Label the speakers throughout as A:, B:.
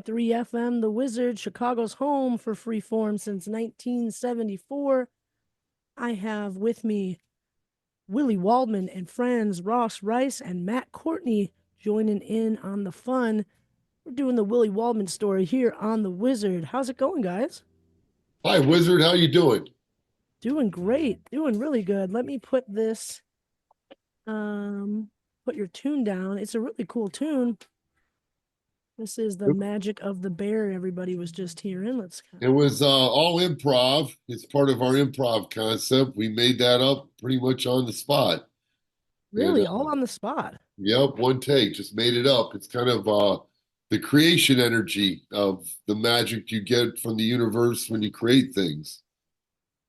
A: 3 FM, The Wizard, Chicago's home for freeform since 1974. I have with me Willie Waldman and friends Ross Rice and Matt Courtney joining in on the fun. We're doing the Willie Waldman story here on The Wizard. How's it going, guys?
B: Hi, Wizard. How you doing?
A: Doing great. Doing really good. Let me put this, put your tune down. It's a really cool tune. This is the magic of the bear everybody was just hearing. Let's
B: It was all improv. It's part of our improv concept. We made that up pretty much on the spot. And
A: really all on the spot.
B: yep, one take, just made it up. It's kind of the creation energy of the magic you get from the universe when you create things.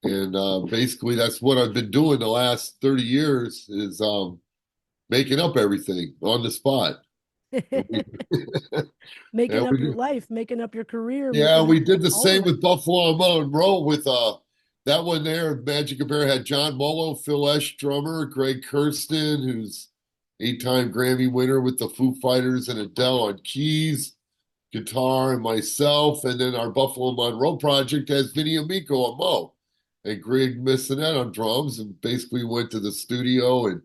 B: And basically, that's what I've been doing the last 30 years is making up everything on the spot.
A: Making
B: And
A: up your
B: we,
A: life, making up your career,
B: Yeah,
A: making up
B: we did the
A: all
B: same
A: of it.
B: with Buffalo Monroe with that one there. Magic Bear had John Mullo, Phil Esch, drummer, Greg Kirsten, who's 8-time Grammy winner with the Foo Fighters, and Adele on keys, guitar, and myself. And then our Buffalo Monroe project has Vinny Amico on Mo and Greg Missinette on drums, and basically went to the studio and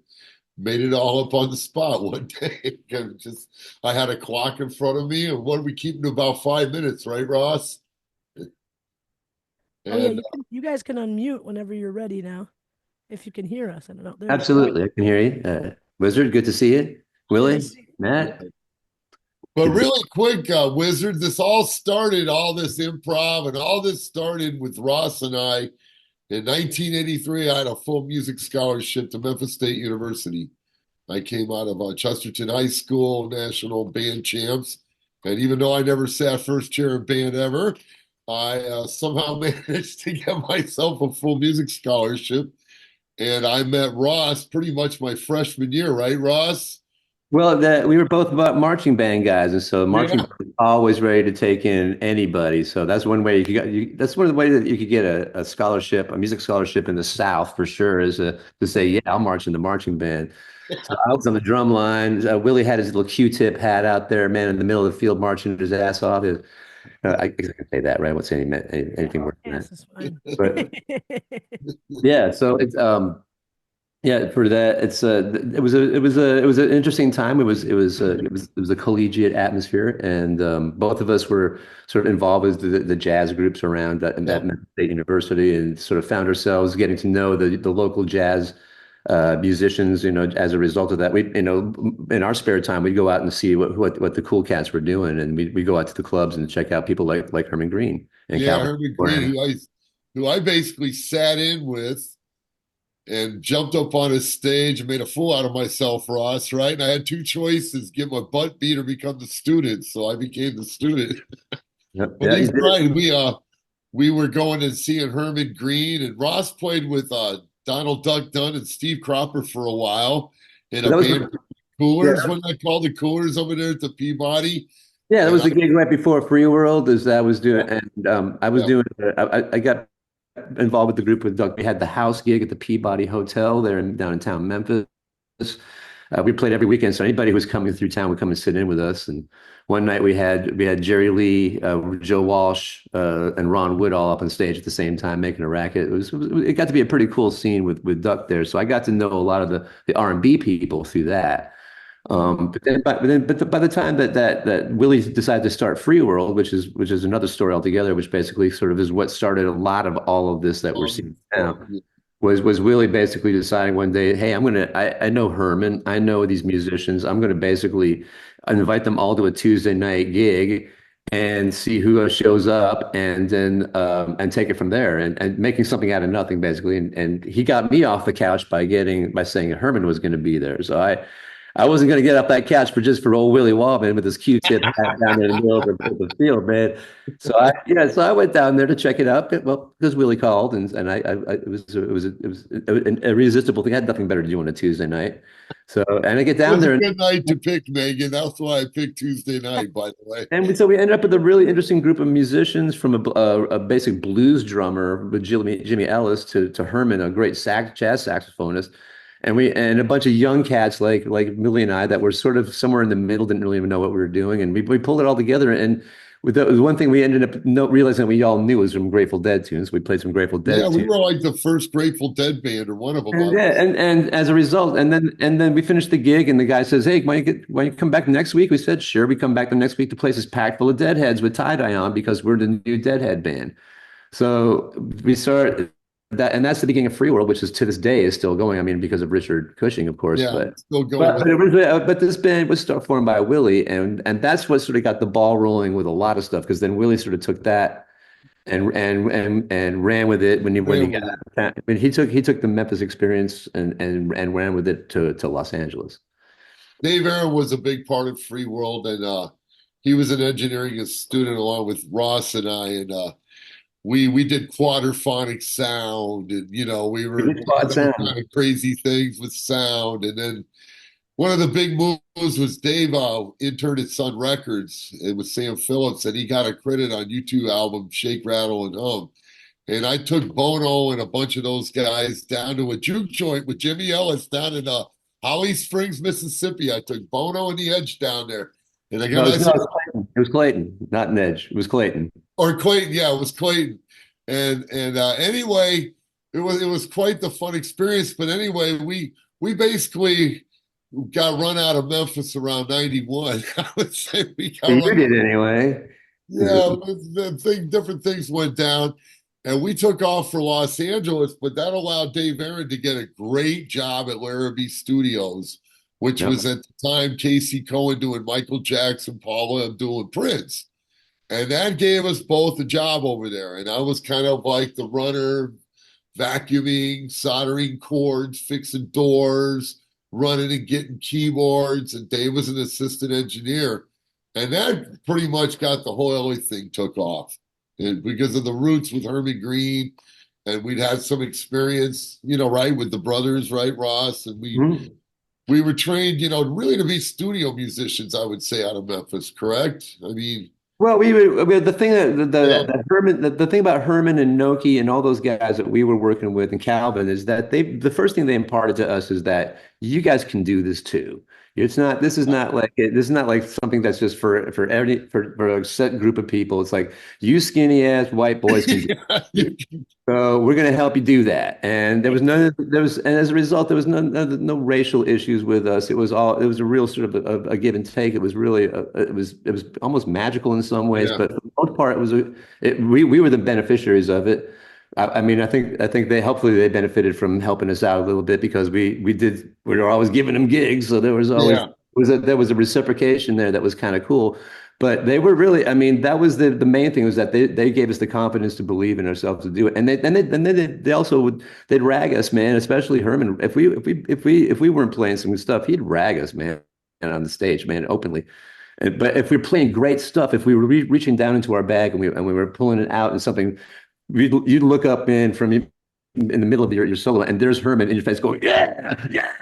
B: made it all up on the spot one day. And just I had a clock in front of me, and what are we keeping to about 5 minutes, right, Ross?
A: Oh yeah,
B: And
A: you guys can unmute whenever you're ready now, if you can hear us. I don't know. There we go.
C: Absolutely. I can hear you. Wizard, good to see you.
A: Good to
C: Willie,
A: see
C: Matt,
B: but
C: good to see
B: really quick, Wizard, all this improv and all this started with Ross and I. In 1983, I had a full music scholarship to Memphis State University. I came out of Chesterton High School, national band champs. And even though I never sat first chair in band ever, I somehow managed to get myself a full music scholarship. And I met Ross pretty much my freshman year, right, Ross?
C: Well, we were both about marching band guys, and so marching
B: Yeah.
C: band was always ready to take in anybody. So that's one way that's one of the ways that you could get a scholarship, a music scholarship in the South for sure, is to say, yeah, I'll march in the marching band. So I was on the drum line. Willie had his little Q-tip hat out there, man, in the middle of the field, marching his ass off. I guess I can say that, right? I won't say anything worse than
A: yes,
C: that.
A: it's fine.
C: But yeah, so it's yeah, for that it's it was an interesting time. It was a collegiate atmosphere, and both of us were sort of involved with the jazz groups around
B: Yeah.
C: at Memphis State University, and sort of found ourselves getting to know the local jazz musicians. You know, as a result of that, we in our spare time we'd go out and see what the cool cats were doing, and we go out to the clubs and check out people like Herman Green and
B: Yeah,
C: Calvin.
B: Herbie Green, who I basically sat in with and jumped up on his stage and made a fool out of myself, Ross, right? And I had two choices, get my butt beat or become the student. So I became the student.
C: Yep.
B: But
C: Yeah, you
B: he's
C: did.
B: right. We were going and seeing Herman Green, and Ross played with Donald Duck Dunn and Steve Cropper for a while in a
C: That was
B: band
C: yeah.
B: Coolers. Wasn't that called the Coolers over there at the Peabody?
C: Yeah, that
B: And
C: was
B: I
C: the gig right before Free World, as I was doing, and I was
B: yeah,
C: doing. I got involved with the group with Doug. We had the house gig at the Peabody Hotel there in downtown Memphis. We played every weekend, so anybody who was coming through town would come and sit in with us. And one night we had Jerry Lee, Joe Walsh, and Ron Wood all up on stage at the same time making a racket. It got to be a pretty cool scene with Duck there. So I got to know a lot of the R&B people through that. By the time that Willie decided to start Free World, which is another story altogether, which basically sort of is what started a lot of all of this that we're
B: um,
C: seeing now, was Willie basically deciding one day, hey, I know Herman, I know these musicians, I'm gonna basically invite them all to a Tuesday night gig and see who shows up, and then and take it from there, and making something out of nothing basically, and he got me off the couch by saying Herman was going to be there, so I wasn't going to get off that couch for old Willie Waldman with his Q-tip hat down there in the middle of the field, man. So I went down there to check it out. Well, because Willie called, and it was an irresistible thing. I had nothing better to do on a Tuesday night. So and I get
B: it
C: down
B: was a
C: there,
B: good night to pick, Megan. That's why I picked Tuesday night, by the way.
C: so we ended up with a really interesting group of musicians, from a basic blues drummer with Jimmy Ellis to Herman, a great jazz saxophonist. And a bunch of young cats like Millie and I that were sort of somewhere in the middle, didn't really even know what we were doing, and we pulled it all together, and the one thing we ended up realizing we all knew was some Grateful Dead tunes. We played some Grateful
B: Yeah,
C: Dead
B: we
C: tunes.
B: were like the first Grateful Dead band, or one of them.
C: And yeah, and as a result, and then we finished the gig, and the guy says, "Hey, why don't you come back next week?" We said, "Sure." We come back the next week. The place is packed full of Deadheads with tie dye on because we're the new Deadhead band. So we started that, and that's the beginning of Free World, which is to this day is still going. I mean, because of Richard Cushing, of course,
B: Yeah,
C: but
B: still going
C: but
B: with
C: but,
B: it.
C: but this band was formed by Willie, and that's what sort of got the ball rolling with a lot of stuff. Because then Willie sort of took that and ran with it when he
B: Ran
C: got
B: with it.
C: out of town. I mean, he took the Memphis experience and ran with it to Los Angeles.
B: Dave Aaron was a big part of Free World, and he was an engineering student along with Ross and I, and we did quadraphonic sound, and we
C: He
B: were
C: did quad
B: doing
C: sound.
B: kind of crazy things with sound. And then one of the big moves was Dave interned at Sun Records. It was Sam Phillips, and he got a credit on U2 album Shake, Rattle, and Hum. And I took Bono and a bunch of those guys down to a juke joint with Jimmy Ellis down in Holly Springs, Mississippi. I took Bono and the Edge down there. And I got
C: No,
B: a nice,
C: it was Clayton. It was Clayton, not Nedge. It was Clayton.
B: or Clayton, yeah, it was Clayton. And anyway, it was quite the fun experience. But anyway, we basically got run out of Memphis around 91. I would say we got
C: You
B: run.
C: did anyway.
B: Yeah, different things went down, and we took off for Los Angeles. But that allowed Dave Aaron to get a great job at Larrabee Studios, which
C: Yep.
B: was at the time Casey Cohen doing Michael Jackson, Paula Abdul, and Prince. And that gave us both a job over there. And I was kind of like the runner, vacuuming, soldering cords, fixing doors, running and getting keyboards. And Dave was an assistant engineer. And that pretty much got the whole LA thing took off. And because of the roots with Herman Green. And we'd had some experience, right, with the brothers, right, Ross. And we
C: Mhm.
B: we were trained, really to be studio musicians, I would say, out of Memphis, correct? I mean,
C: Well, the thing
B: you
C: that Herman the thing about Herman and Noki and all those guys that we were working with and Calvin is that the first thing they imparted to us is that you guys can do this too. It's not this is not like something that's just for a set group of people. It's like you skinny ass white boys can do it. So we're going to help you do that. And and as a result, there was no racial issues with us. It was a real sort of a give and take. It was really, it was almost magical in some ways,
B: yeah,
C: but for the most part, we were the beneficiaries of it. I mean, I think hopefully they benefited from helping us out a little bit because we were always giving them gigs. So
B: yeah,
C: there was a reciprocation there that was kind of cool. But they were really, I mean, that was the main thing was that they gave us the confidence to believe in ourselves to do it. And they also they'd rag us, man, especially Herman. If we weren't playing some good stuff, he'd rag us, man, on the stage, man, openly. But if we were playing great stuff, if we were reaching down into our bag and we were pulling it out and something, you'd look up in the middle of your solo, and there's Herman in your face going, yeah, yeah.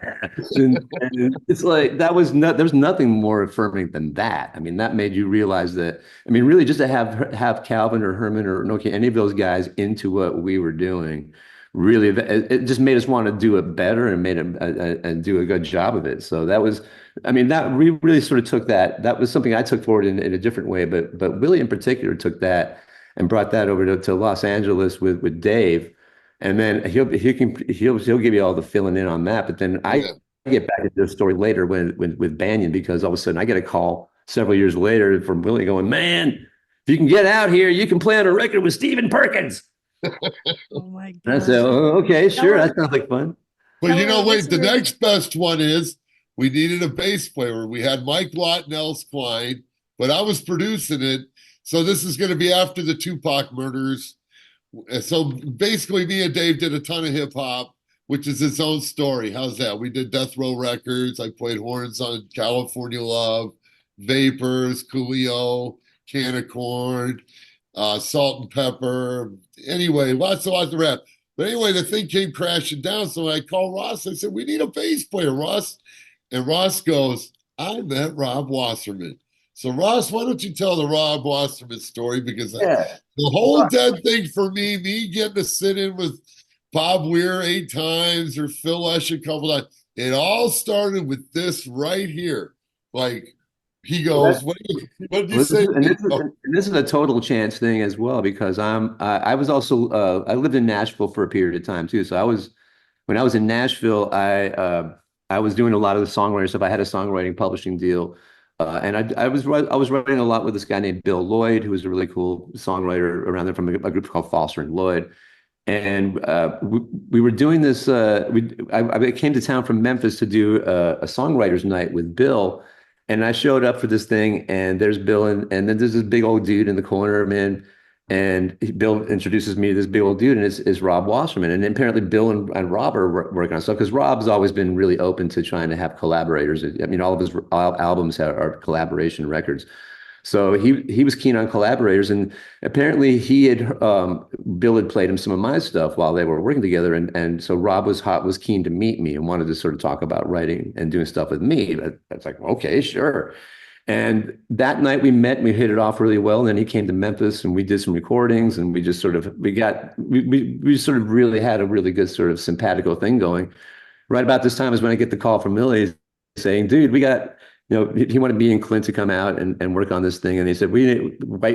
C: And it's like there's nothing more affirming than that. I mean, that made you realize that. I mean, really, just to have Calvin or Herman or Nokia, any of those guys into what we were doing, really, it just made us want to do it better and made it and do a good job of it. So that was, I mean, that we really sort of took that. That was something I took forward in a different way, but Willie in particular took that and brought that over to Los Angeles with Dave. And then he'll give you all the filling in on that. But then I
B: yeah.
C: get back into the story later with Banyan because all of a sudden I get a call several years later from Willie going, man, if you can get out here, you can play on a record with Stephen Perkins.
A: Oh my
C: And I
A: gosh.
C: said, oh, okay, sure,
A: Tell
C: that sounds like fun.
B: But
A: Tell our
B: wait, the
A: listeners.
B: next best one is we needed a bass player. We had Mike Lott and Els Klein, but I was producing it. So this is going to be after the Tupac murders. So basically, me and Dave did a ton of hip hop, which is its own story. How's that? We did Death Row Records. I played horns on California Love, Vapors, Coolio, Can of Corn, Salt and Pepper. Anyway, lots of rap. But anyway, the thing came crashing down. So I called Ross. I said, we need a bass player, Ross. And Ross goes, I met Rob Wasserman. So Ross, why don't you tell the Rob Wasserman story? Because
C: Yeah.
B: the whole dead thing for me getting to sit in with Bob Weir 8 times or Phil Lesh a couple times, it all started with this right here. Like He
C: Well,
B: goes, what did you
C: well,
B: say?
C: and this is a total chance thing as well because I was also I lived in Nashville for a period of time too. So when I was in Nashville, I was doing a lot of the songwriting stuff. I had a songwriting publishing deal, and I was writing a lot with this guy named Bill Lloyd, who was a really cool songwriter around there from a group called Foster and Lloyd. And we were doing this. I came to town from Memphis to do a songwriters night with Bill, and I showed up for this thing. And there's Bill, and then there's this big old dude in the corner, man. And Bill introduces me to this big old dude, and it's Rob Wasserman. And apparently, Bill and Rob are working on stuff because Rob's always been really open to trying to have collaborators. I mean, all of his albums are collaboration records. So he was keen on collaborators, and apparently he had Bill had played him some of my stuff while they were working together, and so Rob was keen to meet me and wanted to sort of talk about writing and doing stuff with me. But it's like, okay, sure. And that night we met, and we hit it off really well. And then he came to Memphis, and we did some recordings, and we just sort of we sort of really had a really good sort of simpatico thing going. Right about this time is when I get the call from Willie saying, "Dude, we got." He wanted me and Clint to come out and work on this thing. And he said,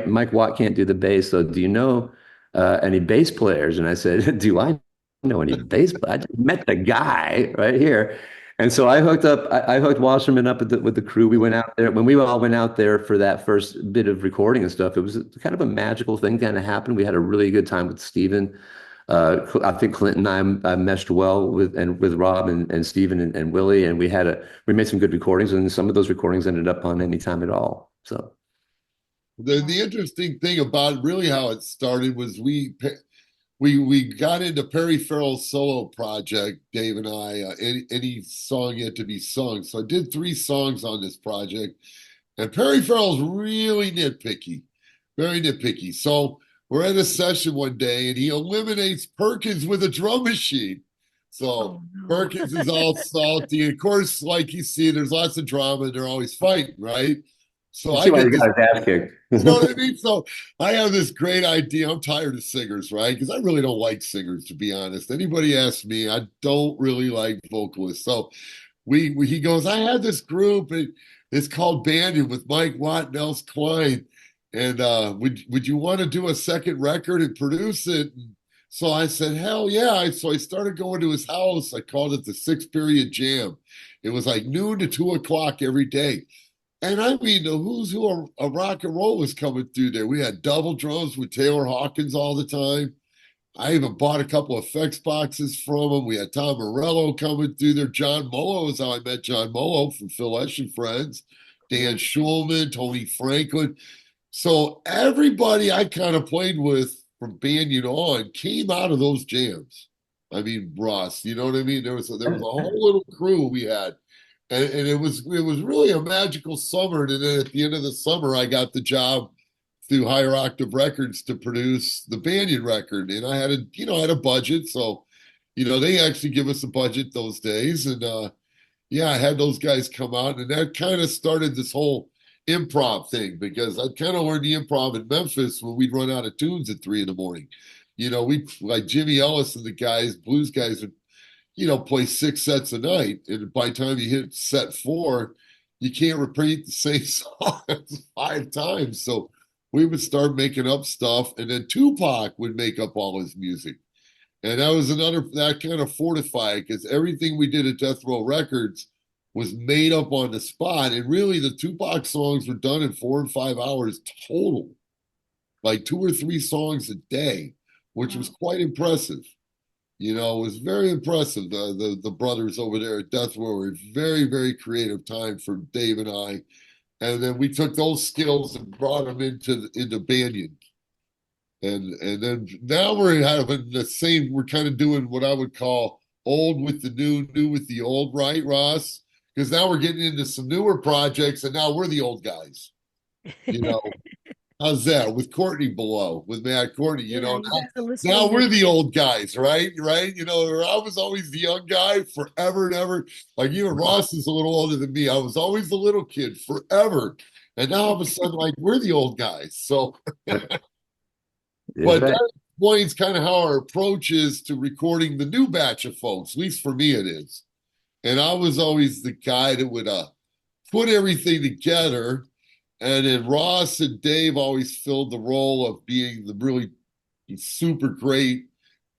C: Mike Watt can't do the bass. So do you know any bass players? And I said, do I know any bass players? I just met the guy right here. And so I hooked Wasserman up with the crew. We went out there. When we all went out there for that first bit of recording and stuff, it was kind of a magical thing kind of happened. We had a really good time with Steven. I think Clinton and I meshed well with Rob and Steven and Willie, and we made some good recordings, and some of those recordings ended up on Any Time at All. So
B: The interesting thing about really how it started was we got into Perry Farrell's solo project, Dave and I, any song yet to be sung. So I did 3 songs on this project, and Perry Farrell's really nitpicky, very nitpicky. So we're at a session one day, and he eliminates Perkins with a drum machine. So
A: Oh, no.
B: Perkins is all salty. Of course, like you see, there's lots of drama, and they're always fighting, right? So
C: you
B: I
C: see why
B: get
C: he
B: this,
C: got his ass kicked.
B: you know what I mean? So I have this great idea. I'm tired of singers, right? Because I really don't like singers, to be honest. Anybody asks me, I don't really like vocalists. So he goes, I had this group, and it's called Banyan with Mike Watt and Els Klein. And would you want to do a second record and produce it? And so I said, hell yeah. So I started going to his house. I called it the 6-period jam. It was like noon to 2 o'clock every day. And I mean, the who's who of rock and roll was coming through there. We had double drums with Taylor Hawkins all the time. I even bought a couple of effects boxes from him. We had Tom Morello coming through there. John Mollo is how I met John Mollo from Phil Esch and Friends. Dan Schulman, Tony Franklin. So everybody I kind of played with from Banyan on came out of those jams. I mean, Ross, you know what I mean? There was a whole little crew we had. And it was really a magical summer. And then at the end of the summer, I got the job through Higher Octave Records to produce the Banyan record. And I had I had a budget. So, they actually give us a budget those days. And yeah, I had those guys come out, and that kind of started this whole improv thing because I kind of learned the improv in Memphis when we'd run out of tunes at 3 in the morning. We like Jimmy Ellis and the guys, blues guys would, play 6 sets a night. And by the time you hit set 4, you can't repeat the same song 5 times. So we would start making up stuff, and then Tupac would make up all his music. And that kind of fortified because everything we did at Death Row Records was made up on the spot. And really, the Tupac songs were done in 4 and 5 hours total, like 2 or 3 songs a day, which was quite impressive. It was very impressive. The brothers over there at Death Row were very, very creative time for Dave and I. And then we took those skills and brought them into Banyan. And then now we're having the same, we're kind of doing what I would call old with the new with the old, right, Ross? Because now we're getting into some newer projects, and now we're the old guys. How's that with Courtney below, with Matt Courtney?
A: Yeah, you guys are
B: Now
A: listening
B: we're
A: to-
B: the old guys, right? Right? I was always the young guy forever and ever. Like even Ross is a little older than me. I was always the little kid forever. And now all of a sudden, like we're the old guys. So but that explains kind of how our approach is to recording the new batch of folks. At least for me, it is. And I was always the guy that would put everything together. And then Ross and Dave always filled the role of being the really super great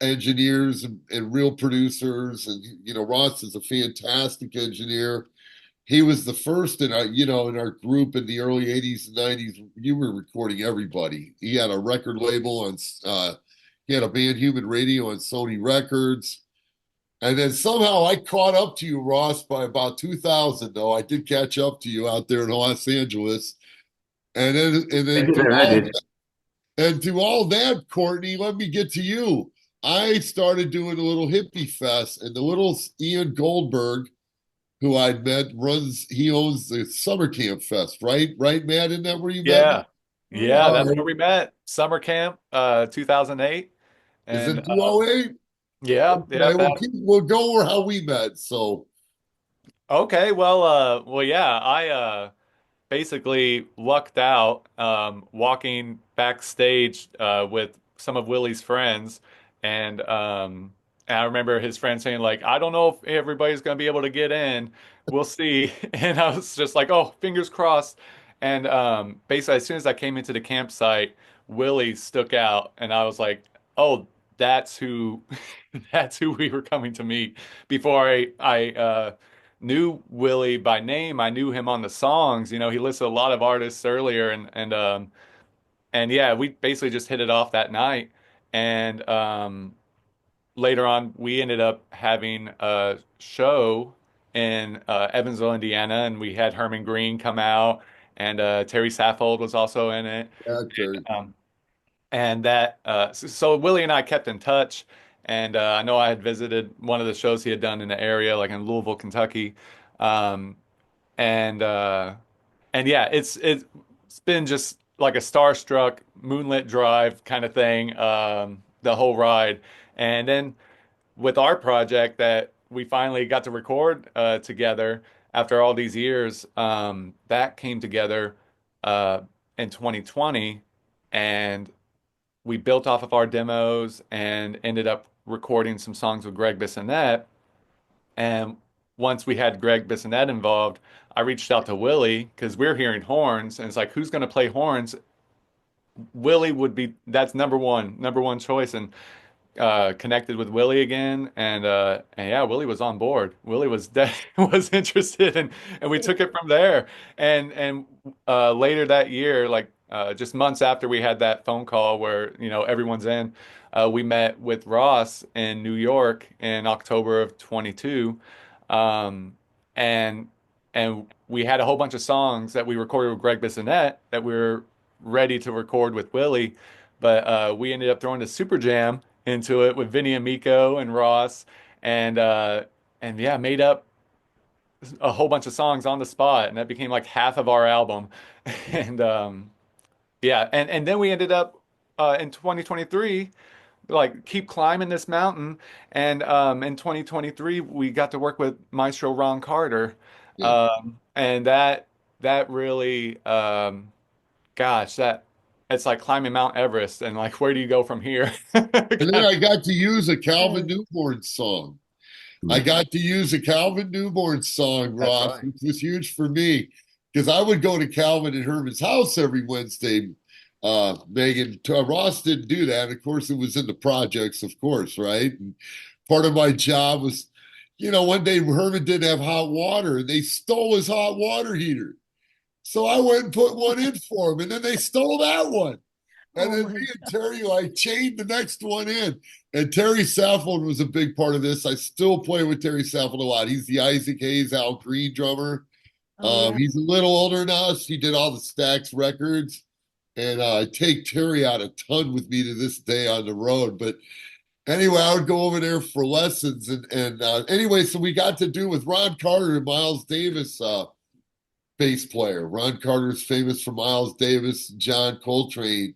B: engineers and real producers. And, Ross is a fantastic engineer. He was the first in our group in the early 80s and 90s. You were recording everybody. He had a record label he had a band Human Radio on Sony Records. And then somehow I caught up to you, Ross, by about 2000, though. I did catch up to you out there in Los Angeles. And then
C: I did.
B: to all that, Courtney, let me get to you. I started doing a little hippie fest, and the little Ian Goldberg, who I'd met, he owns the Summer Camp Fest, right? Right, Matt? Isn't that where you met me?
D: Yeah. Yeah,
B: All
D: that's
B: right.
D: where we met. Summer camp, 2008.
B: Is
D: And
B: it 208?
D: yeah, yeah,
B: Okay, we'll go over how we met. So,
D: okay, well, yeah, I basically lucked out walking backstage with some of Willie's friends, and I remember his friend saying like, "I don't know if everybody's gonna be able to get in. We'll see." And I was just like, "Oh, fingers crossed." And basically, as soon as I came into the campsite, Willie stuck out, and I was like, "Oh, that's who, that's who we were coming to meet." Before I knew Willie by name. I knew him on the songs. He listed a lot of artists earlier, and yeah, we basically just hit it off that night. And later on, we ended up having a show in Evansville, Indiana, and we had Herman Green come out, and Terry Saffold was also in it.
B: Terry.
D: And so Willie and I kept in touch. And I know I had visited one of the shows he had done in the area, like in Louisville, Kentucky. Um, and and yeah, it's been just like a starstruck moonlit drive kind of thing, the whole ride. And then with our project that we finally got to record together after all these years, that came together uh, in 2020, and we built off of our demos and ended up recording some songs with Greg Bissonette. And once we had Greg Bissonette involved, I reached out to Willie because we're hearing horns, and it's like, who's going to play horns? Willie would be that's number one choice, and connected with Willie again, and yeah, Willie was on board. Willie was interested, and we took it from there. And later that year, like just months after we had that phone call where everyone's in, we met with Ross in New York in October of 22, um, and and we had a whole bunch of songs that we recorded with Greg Bissonette that we were ready to record with Willie, but we ended up throwing a super jam into it with Vinny Amico and Ross, and and yeah, made up a whole bunch of songs on the spot, and that became like half of our album. And yeah, and then we ended up in 2023 like keep climbing this mountain, and in 2023 we got to work with Maestro Ron Carter,
B: Yeah.
D: and that really gosh, that it's like climbing Mount Everest, and like where do you go from here?
B: And then I got to use a Calvin Newborn song. I got to use a Calvin Newborn song,
D: That's
B: Ross,
D: right.
B: which was huge for me because I would go to Calvin and Herman's house every Wednesday. Megan, Ross didn't do that. Of course, it was in the projects, of course, right? And part of my job was, one day Herman didn't have hot water and they stole his hot water heater. So I went and put one in for him, and then they stole that one. And then me and Terry like chained the next one in. And Terry Saffold was a big part of this. I still play with Terry Saffold a lot. He's the Isaac Hayes, Al Green drummer.
A: Oh, yeah.
B: He's a little older than us. He did all the Stax records. And I take Terry out a ton with me to this day on the road. But anyway, I would go over there for lessons. And anyway, so we got to do with Ron Carter and Miles Davis, bass player. Ron Carter's famous for Miles Davis, John Coltrane.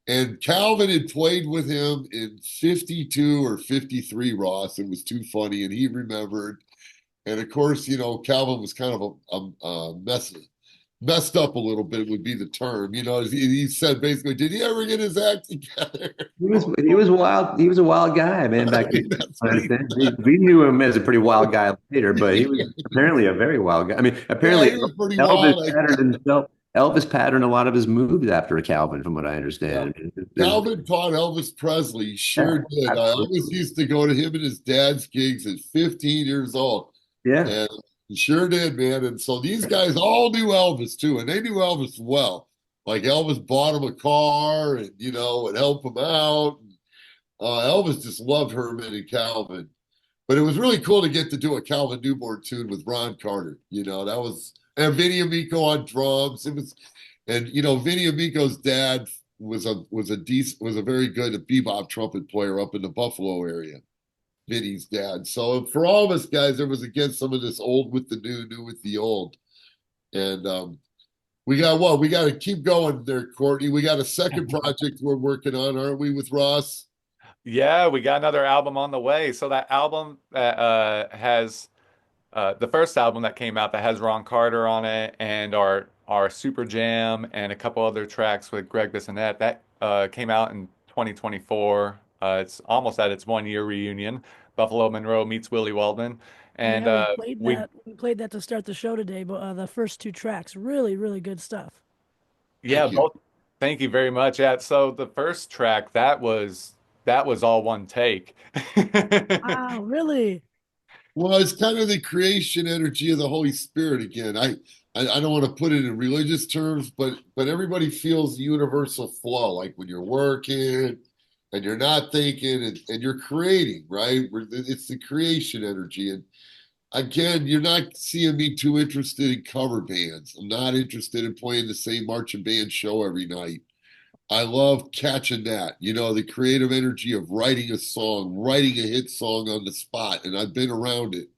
B: And Calvin had played with him in 52 or 53, Ross. It was too funny, and he remembered. And of course, Calvin was kind of a mess, messed up a little bit would be the term. He said basically, did he ever get his act together?
C: He was wild. He was a wild guy, man.
B: I
C: Back
B: mean,
C: then,
B: that's what he
C: we knew him as a pretty wild guy later, but he was
B: said.
C: apparently a very wild guy. I mean,
B: Yeah,
C: apparently
B: he was pretty
C: Elvis
B: wild.
C: patterned himself. Elvis patterned a lot of his moves after Calvin, from what I
B: Yeah.
C: understand. I mean,
B: Calvin taught Elvis Presley. He
C: yeah,
B: sure did. I always
C: absolutely.
B: used to go to him and his dad's gigs at 15 years old.
C: Yeah.
B: And he sure did, man. And so these guys all knew Elvis too, and they knew Elvis well. Like Elvis bought him a car and, would help him out. Elvis just loved Herman and Calvin. But it was really cool to get to do a Calvin Newborn tune with Ron Carter. That was, and Vinny Amico on drums. It was, and Vinny Amico's dad was a very good bebop trumpet player up in the Buffalo area. Vinny's dad. So for all of us guys, there was again some of this old with the new, new with the old. And we got what? We got to keep going there, Courtney. We got a second project we're working on, aren't we, with Ross?
D: Yeah, we got another album on the way. So that album that has the first album that came out that has Ron Carter on it, and our Super Jam and a couple other tracks with Greg Bissonette that came out in 2024. It's almost at its 1 year reunion. Buffalo Monroe meets Willie Waldman, and
A: Yeah, we played
D: we
A: that. We played that to start the show today, but the first two tracks, really, really good stuff.
D: yeah,
B: Thank you.
D: both. Thank you very much. Yeah, so the first track that was all one take.
A: Wow, really?
B: Well, it's kind of the creation energy of the Holy Spirit again. I don't want to put it in religious terms, but everybody feels the universal flow, like when you're working and you're not thinking and you're creating, right? It's the creation energy. And again, you're not seeing me too interested in cover bands. I'm not interested in playing the same marching band show every night. I love catching that, the creative energy of writing a song, writing a hit song on the spot. And I've been around it.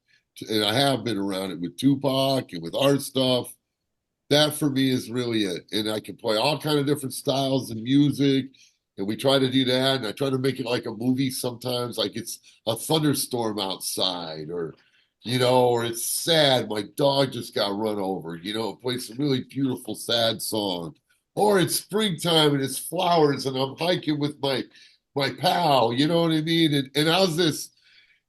B: And I have been around it with Tupac and with art stuff. That for me is really it. And I can play all kind of different styles of music. And we try to do that. And I try to make it like a movie sometimes, like it's a thunderstorm outside or it's sad. My dog just got run over, play some really beautiful, sad song. Or it's springtime and it's flowers and I'm hiking with my pal, you know what I mean? And how's this?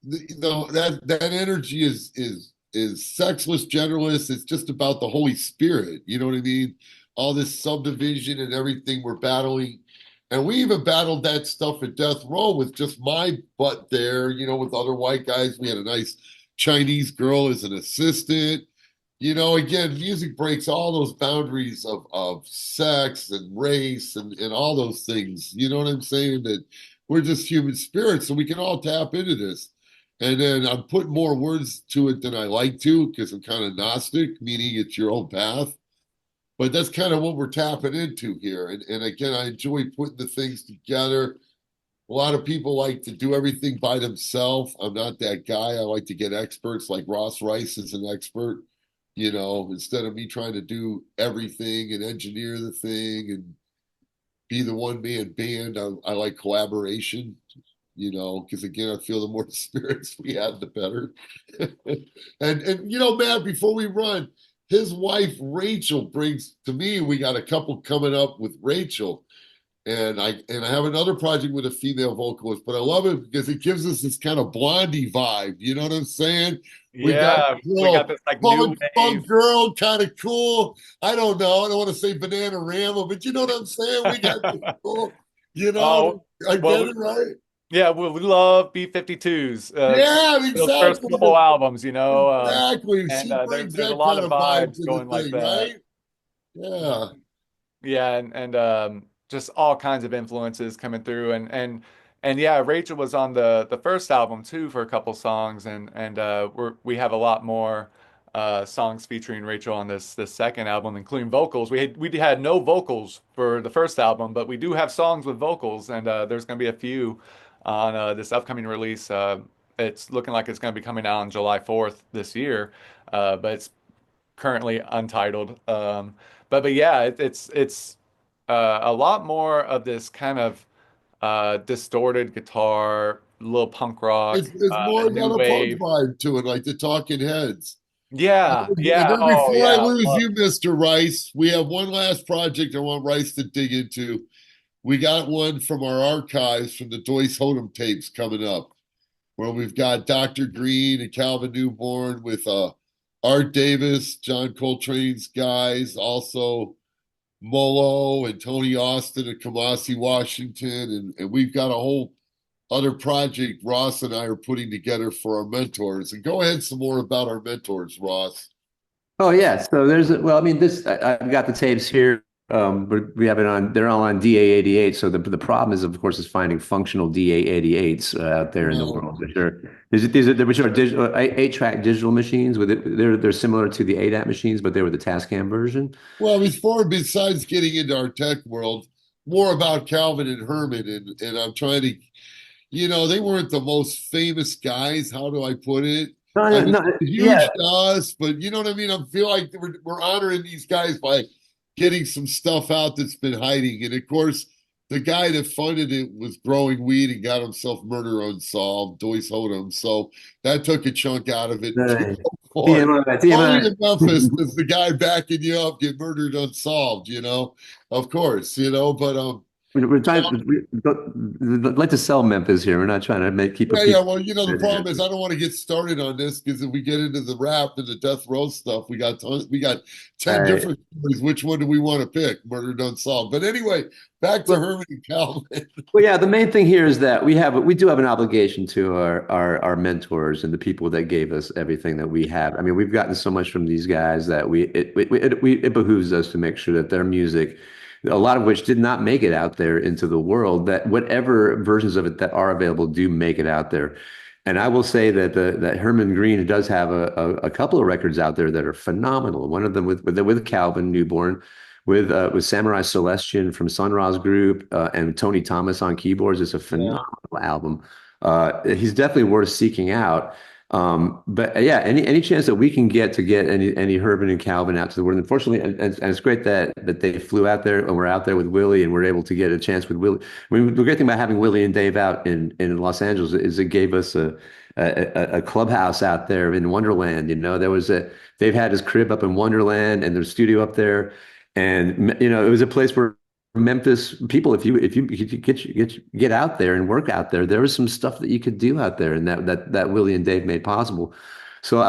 B: That energy is sexless, genderless. It's just about the Holy Spirit. You know what I mean? All this subdivision and everything we're battling. And we even battled that stuff at Death Row with just my butt there, with other white guys. We had a nice Chinese girl as an assistant. Again, music breaks all those boundaries of sex and race and all those things. You know what I'm saying? That we're just human spirits, so we can all tap into this. And then I'm putting more words to it than I like to because I'm kind of Gnostic, meaning it's your own path. But that's kind of what we're tapping into here. And again, I enjoy putting the things together. A lot of people like to do everything by themselves. I'm not that guy. I like to get experts like Ross Rice is an expert, instead of me trying to do everything and engineer the thing and be the one man band. I like collaboration, because again, I feel the more spirits we have, the better. and Matt, before we run, his wife Rachel brings to me. We got a couple coming up with Rachel, and I have another project with a female vocalist, but I love it because it gives us this kind of Blondie vibe. You know what I'm saying? We got
D: Yeah,
B: this
D: we got
B: little
D: this like new
B: funk
D: wave.
B: girl, kind of cool. I don't know. I don't want to say Banana Rama, but you know what I'm saying? We got this cool.
D: Oh,
B: I
D: well,
B: get it right.
D: yeah, we love B-52s.
B: Yeah,
D: Those first
B: exactly.
D: couple albums,
B: Exactly.
D: and
B: She
D: there's
B: brings
D: there's a
B: that
D: lot
B: kind
D: of
B: of vibe
D: vibes
B: to the
D: going like
B: thing,
D: that.
B: right? Yeah.
D: Yeah, and just all kinds of influences coming through, and yeah, Rachel was on the first album too for a couple songs, and we have a lot more songs featuring Rachel on this second album, including vocals. We had no vocals for the first album, but we do have songs with vocals, and there's going to be a few on this upcoming release. It's looking like it's going to be coming out on July 4th this year, but it's currently untitled. But yeah, it's a lot more of this kind of distorted guitar, little punk rock,
B: It's more
D: new
B: got a punk
D: wave.
B: vibe to it, like the Talking Heads.
D: Yeah,
B: And
D: yeah.
B: then
D: Oh,
B: before I
D: yeah.
B: lose you, Mr. Rice, we have one last project I want Rice to dig into. We got one from our archives from the Joyce Hodem tapes coming up, where we've got Dr. Green and Calvin Newborn with Art Davis, John Coltrane's guys, also Molo and Tony Austin and Kamasi Washington, and we've got a whole other project Ross and I are putting together for our mentors. And go ahead some more about our mentors, Ross.
C: Oh yeah, so well, I mean, I've got the tapes here, but we have it on. They're all on DA88. So the problem is, of course, is finding functional DA88s out there in the
B: Well,
C: world. These are which are digital 8-track digital machines with it. They're similar to the ADAT machines, but they were the Tascam version.
B: well, besides getting into our tech world, more about Calvin and Herman, and I'm trying to, they weren't the most famous guys. How do I put it?
C: No,
B: I
C: no,
B: mean,
C: no,
B: huge
C: yeah,
B: to us, but you know what I mean? I feel like we're honoring these guys by getting some stuff out that's been hiding. And of course, the guy that funded it was growing weed and got himself murder unsolved, Joyce Hodem. So that took a chunk out of it to
C: no,
B: go for it.
C: TMI,
B: Only in Memphis
C: TMI.
B: does the guy backing you up get murdered unsolved, of course, but
C: We're trying. We'd like to sell Memphis here. We're not trying to keep a
B: yeah, yeah.
C: people.
B: Well, the problem is I don't want to get started on this because if we get into the rap and the death row stuff, we got 10
C: Right.
B: different stories. Which one do we want to pick? Murdered unsolved. But anyway, back to Herman and Calvin.
C: Well, yeah, the main thing here is that we do have an obligation to our mentors and the people that gave us everything that we have. I mean, we've gotten so much from these guys that it behooves us to make sure that their music, a lot of which did not make it out there into the world, that whatever versions of it that are available do make it out there. And I will say that that Herman Green does have a couple of records out there that are phenomenal. One of them with Calvin Newborn, with Samurai Celestian from Sun Ra's group, and Tony Thomas on keyboards. It's a
B: Yeah.
C: phenomenal album. He's definitely worth seeking out. But yeah, any chance that we can get any Herman and Calvin out to the world. Unfortunately, and it's great that they flew out there and we're out there with Willie and we're able to get a chance with Willie. I mean, the great thing about having Willie and Dave out in Los Angeles is it gave us a clubhouse out there in Wonderland. Dave had his crib up in Wonderland and their studio up there. And it was a place where Memphis people, if you get out there and work out there, there was some stuff that you could do out there, and that Willie and Dave made possible. So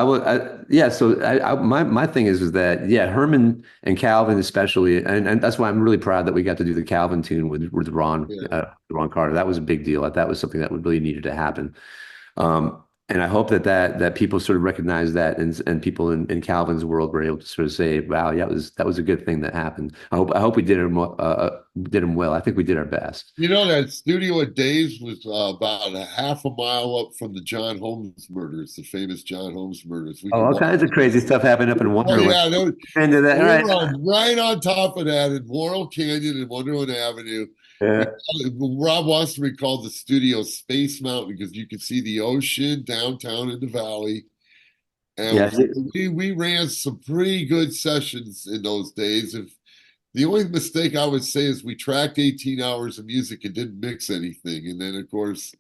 C: yeah. So my thing is that yeah, Herman and Calvin especially, and that's why I'm really proud that we got to do the Calvin tune with
B: Yeah.
C: Ron Carter. That was a big deal. That was something that really needed to happen. And I hope that people sort of recognize that, and people in Calvin's world were able to sort of say, "Wow, yeah, that was a good thing that happened." I hope we did him well. I think we did our best.
B: That studio at Dave's was about a half a mile up from the John Holmes murders, the famous John Holmes murders. We
C: Oh,
B: could
C: all
B: walk.
C: kinds of crazy stuff happened up in
B: Oh
C: Wonderland.
B: yeah,
C: Into that, all
B: we
C: right.
B: were right on top of that in Laurel Canyon and Wonderland Avenue. We
C: Yeah,
B: Rob Wasserman called the studio Space Mountain because you could see the ocean downtown in the valley. And
C: yeah.
B: we ran some pretty good sessions in those days. If the only mistake I would say is we tracked 18 hours of music and didn't mix anything. And then of course,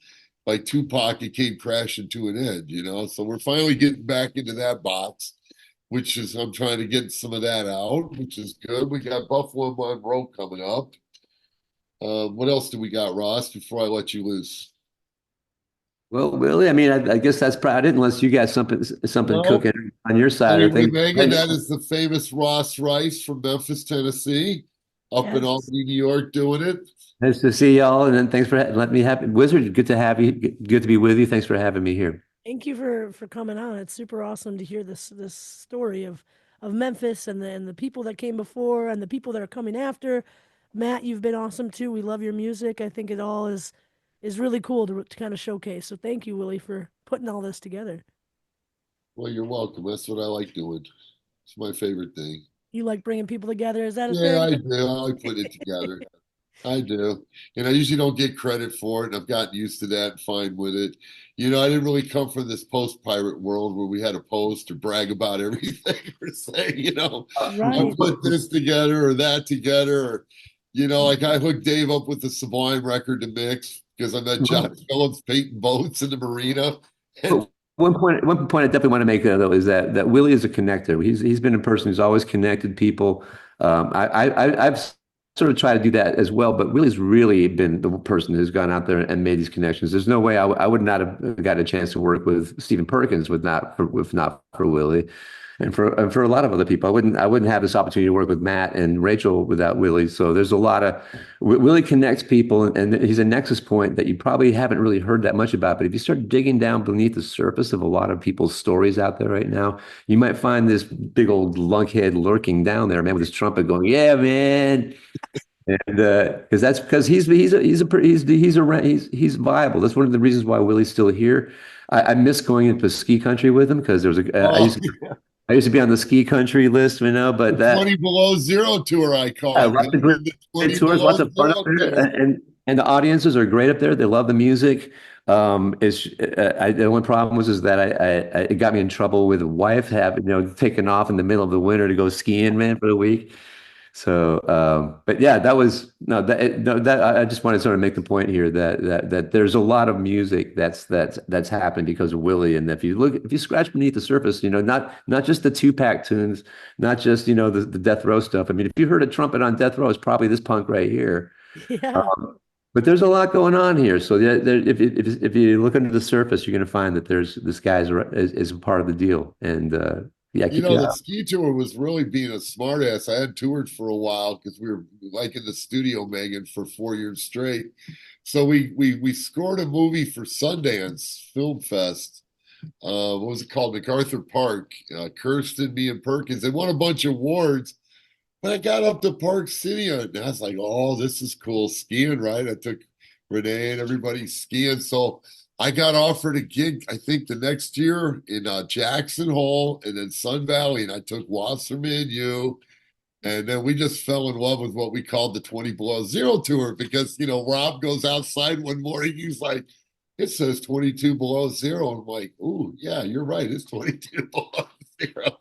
B: like Tupac, it came crashing to an end. So we're finally getting back into that box, which is I'm trying to get some of that out, which is good. We got Buffalo Monroe coming up. What else do we got, Ross, before I let you loose?
C: Well, Willie, I mean, I guess that's probably it, unless you got something
B: No,
C: cooking on your
B: I
C: side of
B: mean, with
C: things.
B: Megan, that is the famous Ross Rice from Memphis, Tennessee, up in
A: Yes.
B: Albany, New York, doing it.
C: Nice to see y'all, and then thanks for letting me have Wizard. Good to have you. Good to be with you. Thanks for having me here.
A: Thank you for coming on. It's super awesome to hear this story of Memphis and the people that came before and the people that are coming after. Matt, you've been awesome too. We love your music. I think it all is really cool to kind of showcase. So thank you, Willie, for putting all this together.
B: Well, you're welcome. That's what I like doing. It's my favorite thing.
A: You like bringing people together. Is that a
B: Yeah,
A: thing?
B: I do. I like putting it together. I do. And I usually don't get credit for it, and I've gotten used to that and fine with it. I didn't really come from this post-pirate world where we had to post or brag about everything or say, I
A: Right.
B: put this together or that together. Or, like I hooked Dave up with the Sublime record to mix because I met John Phillips painting boats in the marina. And
C: One point I definitely want to make though is that Willie is a connector. He's been a person who's always connected people. I've sort of tried to do that as well, but Willie's really been the person who's gone out there and made these connections. There's no way I would not have got a chance to work with Stephen Perkins with not for if not for Willie. And for a lot of other people, I wouldn't have this opportunity to work with Matt and Rachel without Willie. So there's a lot of Willie connects people, and he's a nexus point that you probably haven't really heard that much about. But if you start digging down beneath the surface of a lot of people's stories out there right now, you might find this big old lunkhead lurking down there, man, with his trumpet going, "Yeah, man." And because that's because he's viable. That's one of the reasons why Willie's still here. I miss going into ski country with him because there was
B: Oh,
C: I used to be on the ski country list, but
B: the
C: that
B: 20 below zero tour, I call it.
C: lots of great,
B: The
C: great
B: 20
C: tours,
B: below
C: lots of fun up
B: zero
C: there,
B: tour.
C: and the audiences are great up there. They love the music. The only problem was is that it got me in trouble with a wife having taking off in the middle of the winter to go skiing, man, for a week. So, but yeah, that was no that no that I just want to sort of make the point here that there's a lot of music that's happened because of Willie, and if you scratch beneath the surface, not just the Tupac tunes, not just the Death Row stuff. I mean, if you heard a trumpet on Death Row, it's probably this punk right here.
A: Yeah.
C: But there's a lot going on here. So yeah, if you look under the surface, you're going to find that there's this guy's is a part of the deal, and yeah, keep your eye
B: The
C: out.
B: ski tour was really being a smartass. I had toured for a while because we were like in the studio, Megan, for 4 years straight. So we scored a movie for Sundance Film Fest. What was it called? MacArthur Park. Kirsten, me, and Perkins. They won a bunch of awards. But I got up to Park City and I was like, oh, this is cool skiing, right? I took Renee and everybody skiing. So I got offered a gig, I think the next year in Jackson Hole and then Sun Valley. And I took Wasserman, you, and then we just fell in love with what we called the 20 below zero tour because, Rob goes outside one morning. He's like, it says 22 below zero. I'm like, ooh, yeah, you're right. It's 22 below zero.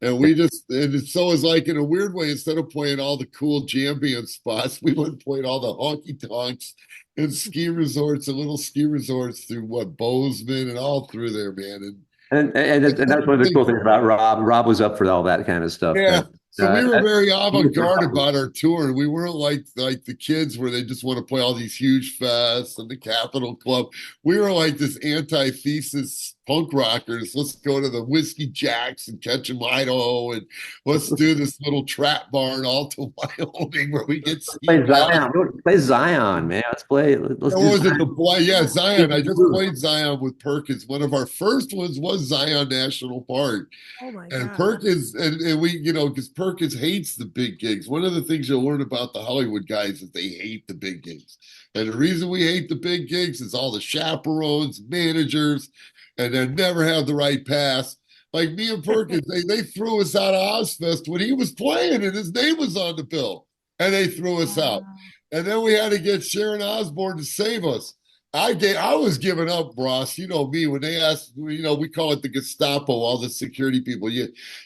B: And so it's like in a weird way, instead of playing all the cool jam band spots, we went and played all the honky tonks and ski resorts and little ski resorts through Bozeman and all through there, man.
C: And that's one of the cool things about Rob. Rob was up for all that kind of stuff.
B: Yeah. So we were very
C: He was
B: avant-garde about our tour. We weren't like the kids where they just want to play all these huge fests and the Capitol Club. We were like this antithesis punk rockers. Let's go to the Whiskey Jacks and Ketchum, Idaho, and let's do this little trap bar in Alta, Wyoming, where we get ski
C: play
B: masks.
C: Zion. Play Zion, man. Let's
B: What
C: do
B: was it?
C: Zion.
B: Yeah, Zion. I just played Zion with Perkins. One of our first ones was Zion National Park.
A: Oh my
B: And
A: God.
B: Perkins, and we, because Perkins hates the big gigs. One of the things you'll learn about the Hollywood guys is they hate the big gigs. And the reason we hate the big gigs is all the chaperones, managers, and they never have the right pass. Like me and Perkins, they threw us out of Ozfest when he was playing and his name was on the bill. And they threw us out.
A: Wow.
B: And then we had to get Sharon Osbourne to save us. I was giving up, Ross. You know me, when they asked, we call it the Gestapo, all the security people.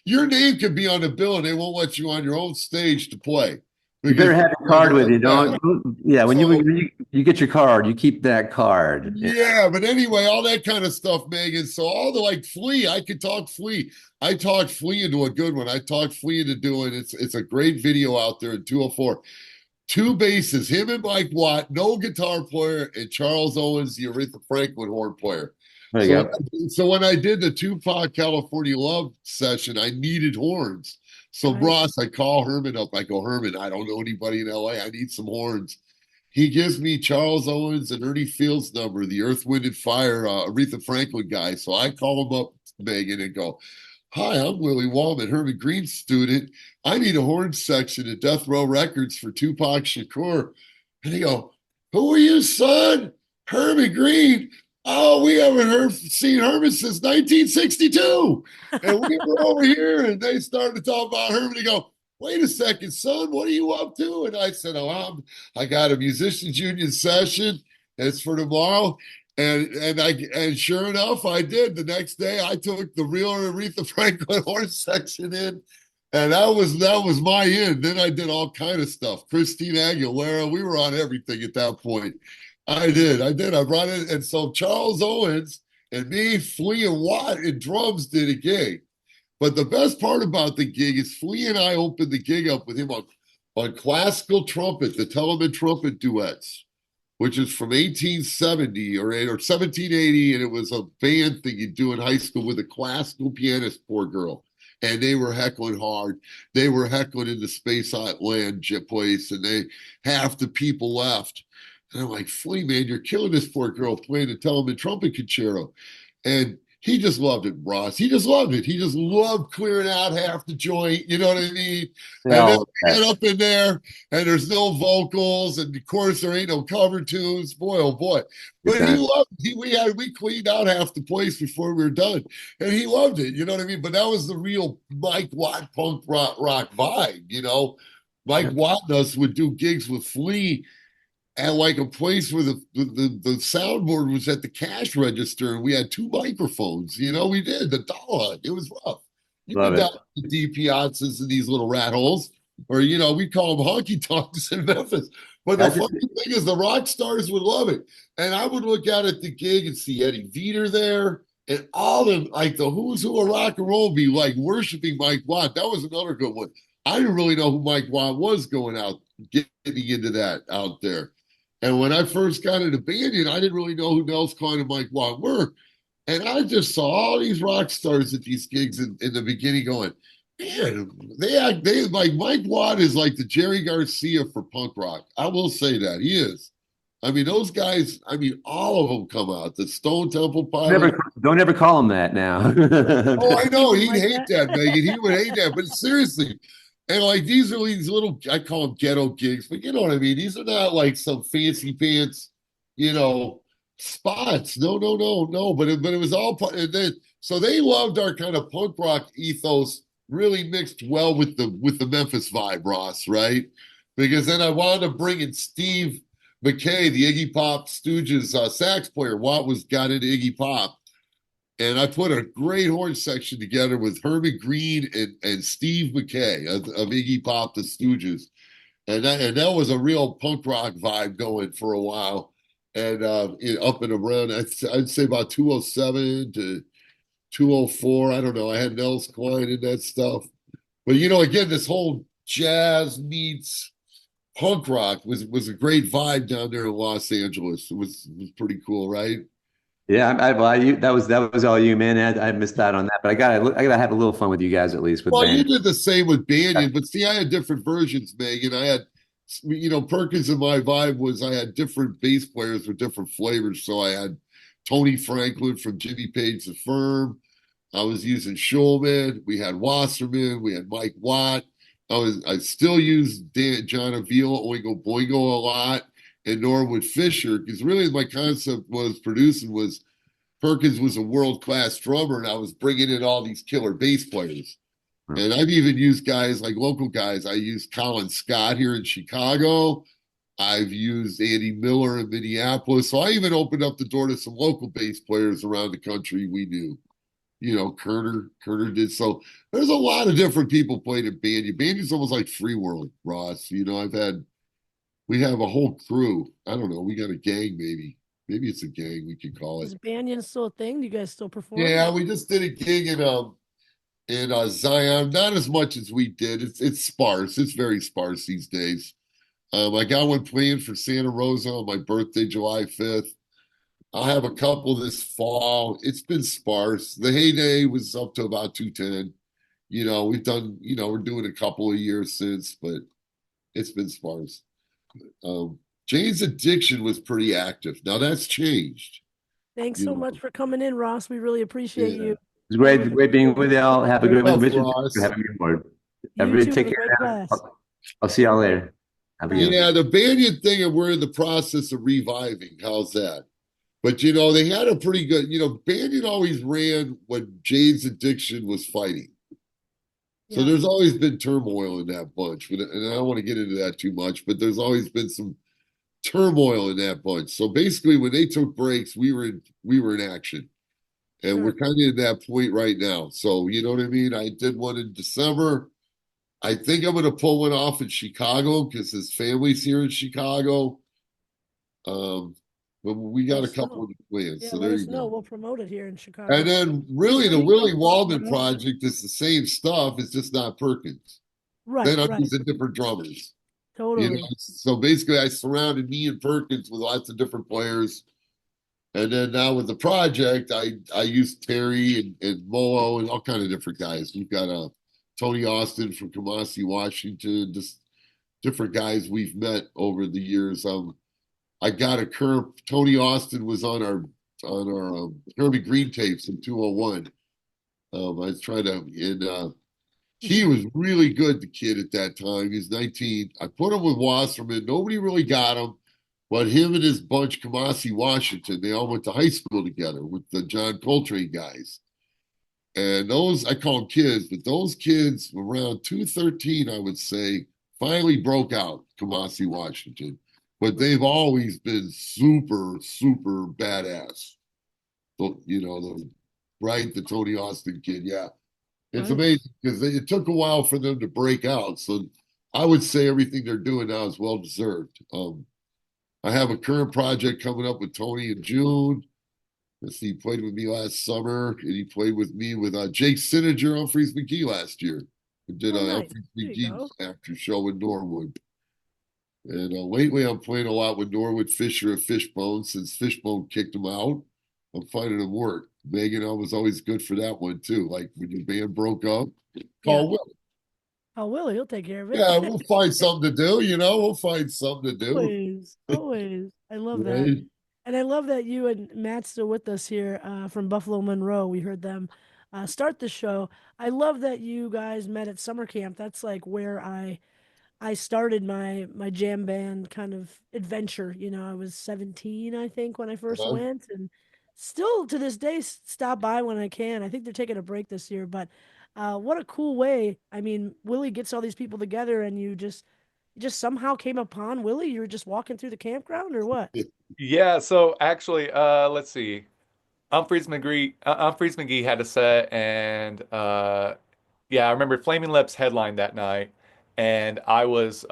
B: Your name could be on the bill and they won't let you on your own stage to play.
C: You better have your card with you, don't? Yeah, when
B: So,
C: you get your card, you keep that card.
B: yeah, but anyway, all that kind of stuff, Megan. So all the like Flea, I could talk Flea. I talked Flea into a good one. I talked Flea into doing it's a great video out there in 204. Two basses, him and Mike Watt, no guitar player, and Charles Owens, the Aretha Franklin horn player.
C: There you
B: So,
C: go.
B: so when I did the Tupac California Love session, I needed horns. So
A: Right.
B: Ross, I call Herman up. I go, Herman, I don't know anybody in LA. I need some horns. He gives me Charles Owens and Ernie Fields' number, the Earth, Wind, and Fire Aretha Franklin guy. So I call him up, Megan, and go, hi, I'm Willie Waldman, Herman Green's student. I need a horn section at Death Row Records for Tupac Shakur. And they go, who are you, son? Herman Green. Oh, we haven't seen Herman since 1962. And we were over here and they started to talk about Herman. They go, wait a second, son, what are you up to? And I said, I got a musicians union session. It's for tomorrow. And sure enough, I did. The next day, I took the real Aretha Franklin horn section in, and that was my end. Then I did all kind of stuff. Christina Aguilera, we were on everything at that point. I did. I brought it, and so Charles Owens And me, Flea, and Watt and drums did a gig. But the best part about the gig is Flea and I opened the gig up with him on classical trumpet, the Telemann trumpet duets, which is from 1870 or 1780, and it was a band thing you do in high school with a classical pianist, poor girl. And they were heckling hard. They were heckling in the Space Land place, and half the people left. And I'm like, Flea, man, you're killing this poor girl playing the Telemann trumpet concerto. And he just loved it, Ross. He just loved it. He just loved clearing out half the joint. You know what I mean?
C: They
B: And then
C: all
B: we get up in there, and there's no vocals, and of course there ain't no cover tunes. Boy, oh boy! But he loved it. We cleaned out half the place before we were done, and he loved it. You know what I mean? But that was the real Mike Watt punk rock vibe. You know, Mike Watt and us would do gigs with Flea at like a place where the soundboard was at the cash register, and we had two microphones. You know, we did the dollar. It was rough. You've
C: Love
B: been
C: it.
B: down to the D piazzas and these little rat holes, or we call them honky tonks in Memphis. But the funny thing is, the rock stars would love it, and I would look out at the gig and see Eddie Vedder there, and all them like the who's who of rock and roll be like worshiping Mike Watt. That was another good one. I didn't really know who Mike Watt was going out getting into that out there. And when I first got into Banyan, I didn't really know who Nels Cline and Mike Watt were. And I just saw all these rock stars at these gigs in the beginning going, man, they like Mike Watt is like the Jerry Garcia for punk rock. I will say that. He is. I mean, those guys, all of them come out. The Stone Temple Pilots.
C: Don't ever call him that now.
B: Oh, I know. He'd
A: Like
B: hate that, Megan. He would hate that. But seriously, and like these are these little, I call them ghetto gigs, but you know what I mean? These are not like some fancy pants, spots. No, no, no, no. But it was all part. And then, so they loved our kind of punk rock ethos, really mixed well with the Memphis vibe, Ross, right? Because then I wound up bringing Steve McKay, the Iggy Pop Stooges sax player. Watt got into Iggy Pop. And I put a great horn section together with Herman Green and Steve McKay of Iggy Pop, the Stooges. And that was a real punk rock vibe going for a while. And up and around, I'd say about 207 to 204. I don't know. I had Nels Cline in that stuff. But, again, this whole jazz meets punk rock was a great vibe down there in Los Angeles. It was pretty cool, right?
C: Yeah, that was all you, man. I missed out on that, but I gotta have a little fun with you guys at least with
B: Well, you
C: band.
B: did the same with Banyan, but see, I had different versions, Megan. I had, Perkins and my vibe was I had different bass players with different flavors. So I had Tony Franklin from Jimmy Page the Firm. I was using Schulman. We had Wasserman. We had Mike Watt. I still use John Avila, Oingo Boingo a lot, and Norwood Fisher, because really my concept was Perkins was a world-class drummer, and I was bringing in all these killer bass players. And I've even used guys like local guys. I used Colin Scott here in Chicago. I've used Andy Miller in Minneapolis. So I even opened up the door to some local bass players around the country we knew. Kerner did. So there's a lot of different people playing in Banyan. Banyan's almost like Free World, Ross. We have a whole crew. I don't know. We got a gang, maybe. Maybe it's a gang, we could call
A: Is
B: it.
A: Banyan still a thing? Do you guys still perform?
B: Yeah, we just did a gig in Zion. Not as much as we did. It's sparse. It's very sparse these days. I got one planned for Santa Rosa on my birthday, July 5th. I'll have a couple this fall. It's been sparse. The heyday was up to about 210. We've done, we're doing a couple of years since, but it's been sparse. Jane's Addiction was pretty active. Now that's changed.
A: Thanks so much for coming in, Ross. We really appreciate you.
C: It's great being with y'all. Have a good one.
B: Ross.
C: Have a good one.
A: You
C: Everybody
A: too.
C: take
A: Have a
C: care.
A: great class.
C: I'll see y'all later. Have a good one.
B: Yeah, the Banyan thing, and we're in the process of reviving. How's that? But they had a pretty good, Banyan always ran when Jane's Addiction was fighting. So there's always been turmoil in that bunch. And I don't want to get into that too much, but there's always been some turmoil in that bunch. So basically when they took breaks, we were in action. And we're kind of in that point right now. So you know what I mean? I did one in December. I think I'm gonna pull one off in Chicago because his family's here in Chicago. But we
A: Let
B: got a
A: us
B: couple
A: know.
B: of plans,
A: Yeah,
B: so
A: let
B: there
A: us
B: you
A: know.
B: go.
A: We'll promote it here in
B: And
A: Chicago.
B: then
A: Is
B: really
A: there
B: the
A: any
B: Willie
A: drummer?
B: Waldman project is the same stuff, it's just not Perkins.
A: Right,
B: Then I'm
A: right.
B: using different drummers. You know,
A: Totally.
B: so basically I surrounded me and Perkins with lots of different players. And then now with the project, I use Terry and Molo and all kind of different guys. We've got Tony Austin from Kamasi, Washington, just different guys we've met over the years. I got a current Tony Austin was on our Herbie Green tapes in 201. I was trying to and he was really good, the kid at that time. He's 19. I put him with Wasserman. Nobody really got him, but him and his bunch, Kamasi, Washington, they all went to high school together with the John Coltrane guys. And those, I call them kids, but those kids around 213, I would say, finally broke out, Kamasi, Washington. But they've always been super, super badass. You know, the Tony Austin kid, yeah. It's
A: Right.
B: amazing because it took a while for them to break out. So I would say everything they're doing now is well deserved. I have a current project coming up with Tony in June. Let's see, he played with me last summer, and he played with me with Jake Sininger, Humphreys McGee last year. We did
A: Oh,
B: a
A: nice.
B: Humphreys
A: There you
B: McGee
A: go.
B: after show in Norwood. And lately, I'm playing a lot with Norwood Fisher of Fishbone since Fishbone kicked him out. I'm finding him work. Meagan, I was always good for that one too. Like when your band broke up,
A: Yeah.
B: call Will.
A: Oh, Willie, he'll take care of it.
B: Yeah, we'll find something to do. We'll find something to do.
A: Always, always. I love that.
B: Right?
A: And I love that you and Matt's still with us here from Buffalo Monroe. We heard them start the show. I love that you guys met at summer camp. That's like where I started my jam band kind of adventure. I was 17, I think, when I first
B: Uh-huh.
A: went, and still to this day stop by when I can. I think they're taking a break this year, but what a cool way. I mean, Willie gets all these people together, and you just somehow came upon Willie. You were just walking through the campground, or what?
D: Yeah, so actually, let's see. Humphreys McGee had a set, and yeah, I remember Flaming Lips headlined that night, and I was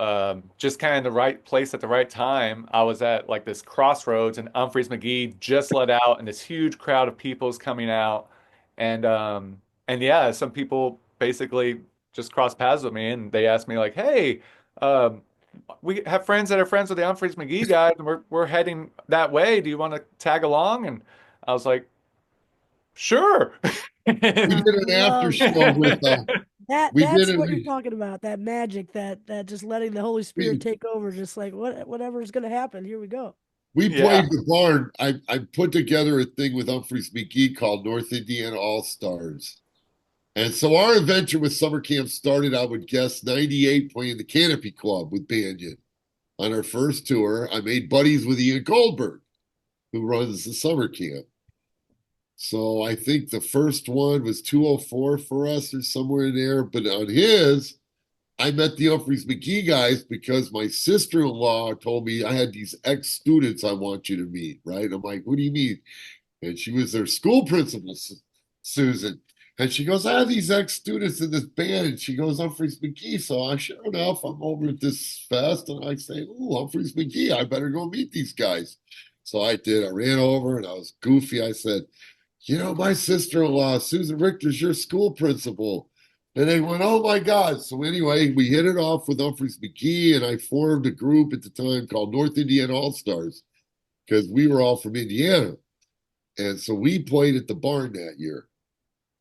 D: just kind of in the right place at the right time. I was at like this crossroads, and Humphreys McGee just let out, and this huge crowd of people is coming out, and yeah, some people basically just crossed paths with me, and they asked me like, "Hey, um, we have friends that are friends with the Humphreys McGee guys, and we're heading that way. Do you want to tag along?" And I was like, "Sure."
B: We
A: I
B: did an after
A: love
B: show
A: that.
B: with
A: That
B: we did
A: that's
B: it
A: what you're talking about. That magic, that just letting the Holy Spirit
B: we
A: take over, just like whatever is gonna happen. Here we go.
B: we
D: Yeah.
B: played the barn. I put together a thing with Humphreys McGee called North Indiana All Stars. And so our adventure with summer camp started, I would guess, 98 playing the Canopy Club with Banyan. On our first tour, I made buddies with Ian Goldberg, who runs the summer camp. So I think the first one was 204 for us or somewhere in there. But on his, I met the Humphreys McGee guys because my sister-in-law told me I had these ex-students I want you to meet, right? I'm like, what do you mean? And she was their school principal, Susan. And she goes, I have these ex-students in this band. And she goes, Humphreys McGee. So I, sure enough, I'm over at this fest and I say, oh, Humphreys McGee, I better go meet these guys. So I did. I ran over and I was goofy. I said, my sister-in-law, Susan Richter's your school principal. And they went, oh my God. So anyway, we hit it off with Humphreys McGee, and I formed a group at the time called North Indiana All-Stars because we were all from Indiana. And so we played at the barn that year.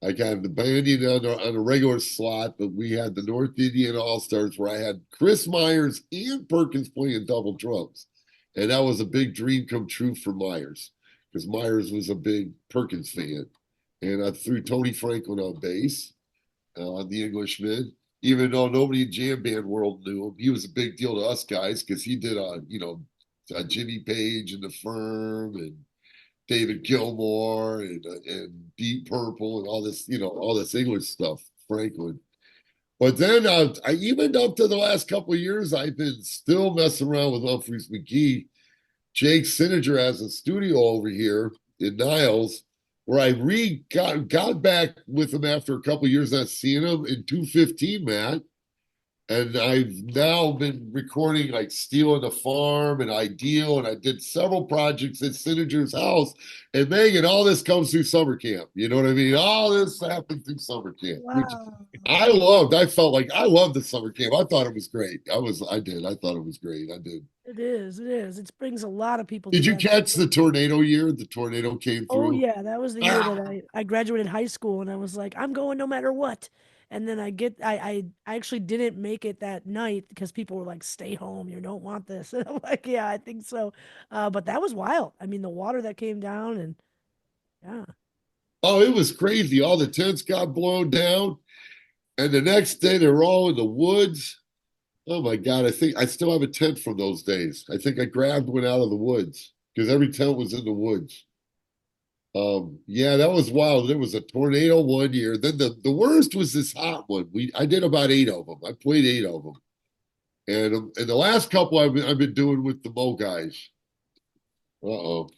B: I got the Banyan on a regular slot, but we had the North Indiana All-Stars where I had Chris Myers and Perkins playing double drums. And that was a big dream come true for Myers because Myers was a big Perkins fan. And I threw Tony Franklin on bass, the Englishman, even though nobody in jam band world knew him. He was a big deal to us guys because he did, Jimmy Page and the Firm and David Gilmour and Deep Purple and all this English stuff, Franklin. But then I even up to the last couple of years, I've been still messing around with Humphreys McGee. Jake Sininger has a studio over here in Niles where I got back with him after a couple of years not seeing him in 215, Matt. And I've now been recording like Stealing the Farm and Ideal, and I did several projects at Sininger's house. And Megan, all this comes through summer camp. You know what I mean? All this happened through summer camp, which
A: Wow.
B: I loved. I felt like I loved the summer camp. I thought it was great. I did. I thought it was great. I did.
A: It is. It is. It brings a lot of people
B: Did you
A: together.
B: catch the tornado year? The tornado came
A: Oh
B: through.
A: yeah, that was the year that
B: Ah!
A: I graduated high school and I was like, I'm going no matter what. And then I actually didn't make it that night because people were like, stay home, you don't want this. And I'm like, yeah, I think so. But that was wild. I mean, the water that came down and yeah.
B: Oh, it was crazy. All the tents got blown down. And the next day they were all in the woods. Oh my God, I think I still have a tent from those days. I think I grabbed one out of the woods because every tent was in the woods. Yeah, that was wild. There was a tornado one year. Then the worst was this hot one. I did about 8 of them. I played 8 of them, and the last couple I've been doing with the Mo guys. Uh-oh,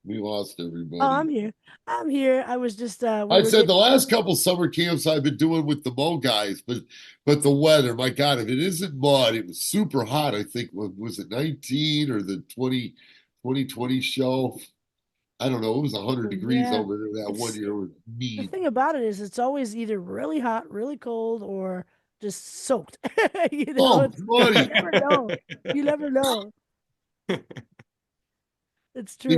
B: we lost
A: Oh,
B: everybody.
A: I'm here. I'm here. I was just we
B: I
A: were
B: said the
A: getting
B: last couple summer camps I've been doing with the Mo guys, but the weather, my God, if it isn't mud, it was super hot. I think was it 19 or the 2020 show? I don't know. It was 100 degrees
A: yeah.
B: over there that one
A: It's
B: year. It was
A: the
B: mean.
A: thing about it is it's always either really hot, really cold, or just soaked.
B: Oh,
A: You
B: buddy,
A: never know. You never know. It's
B: it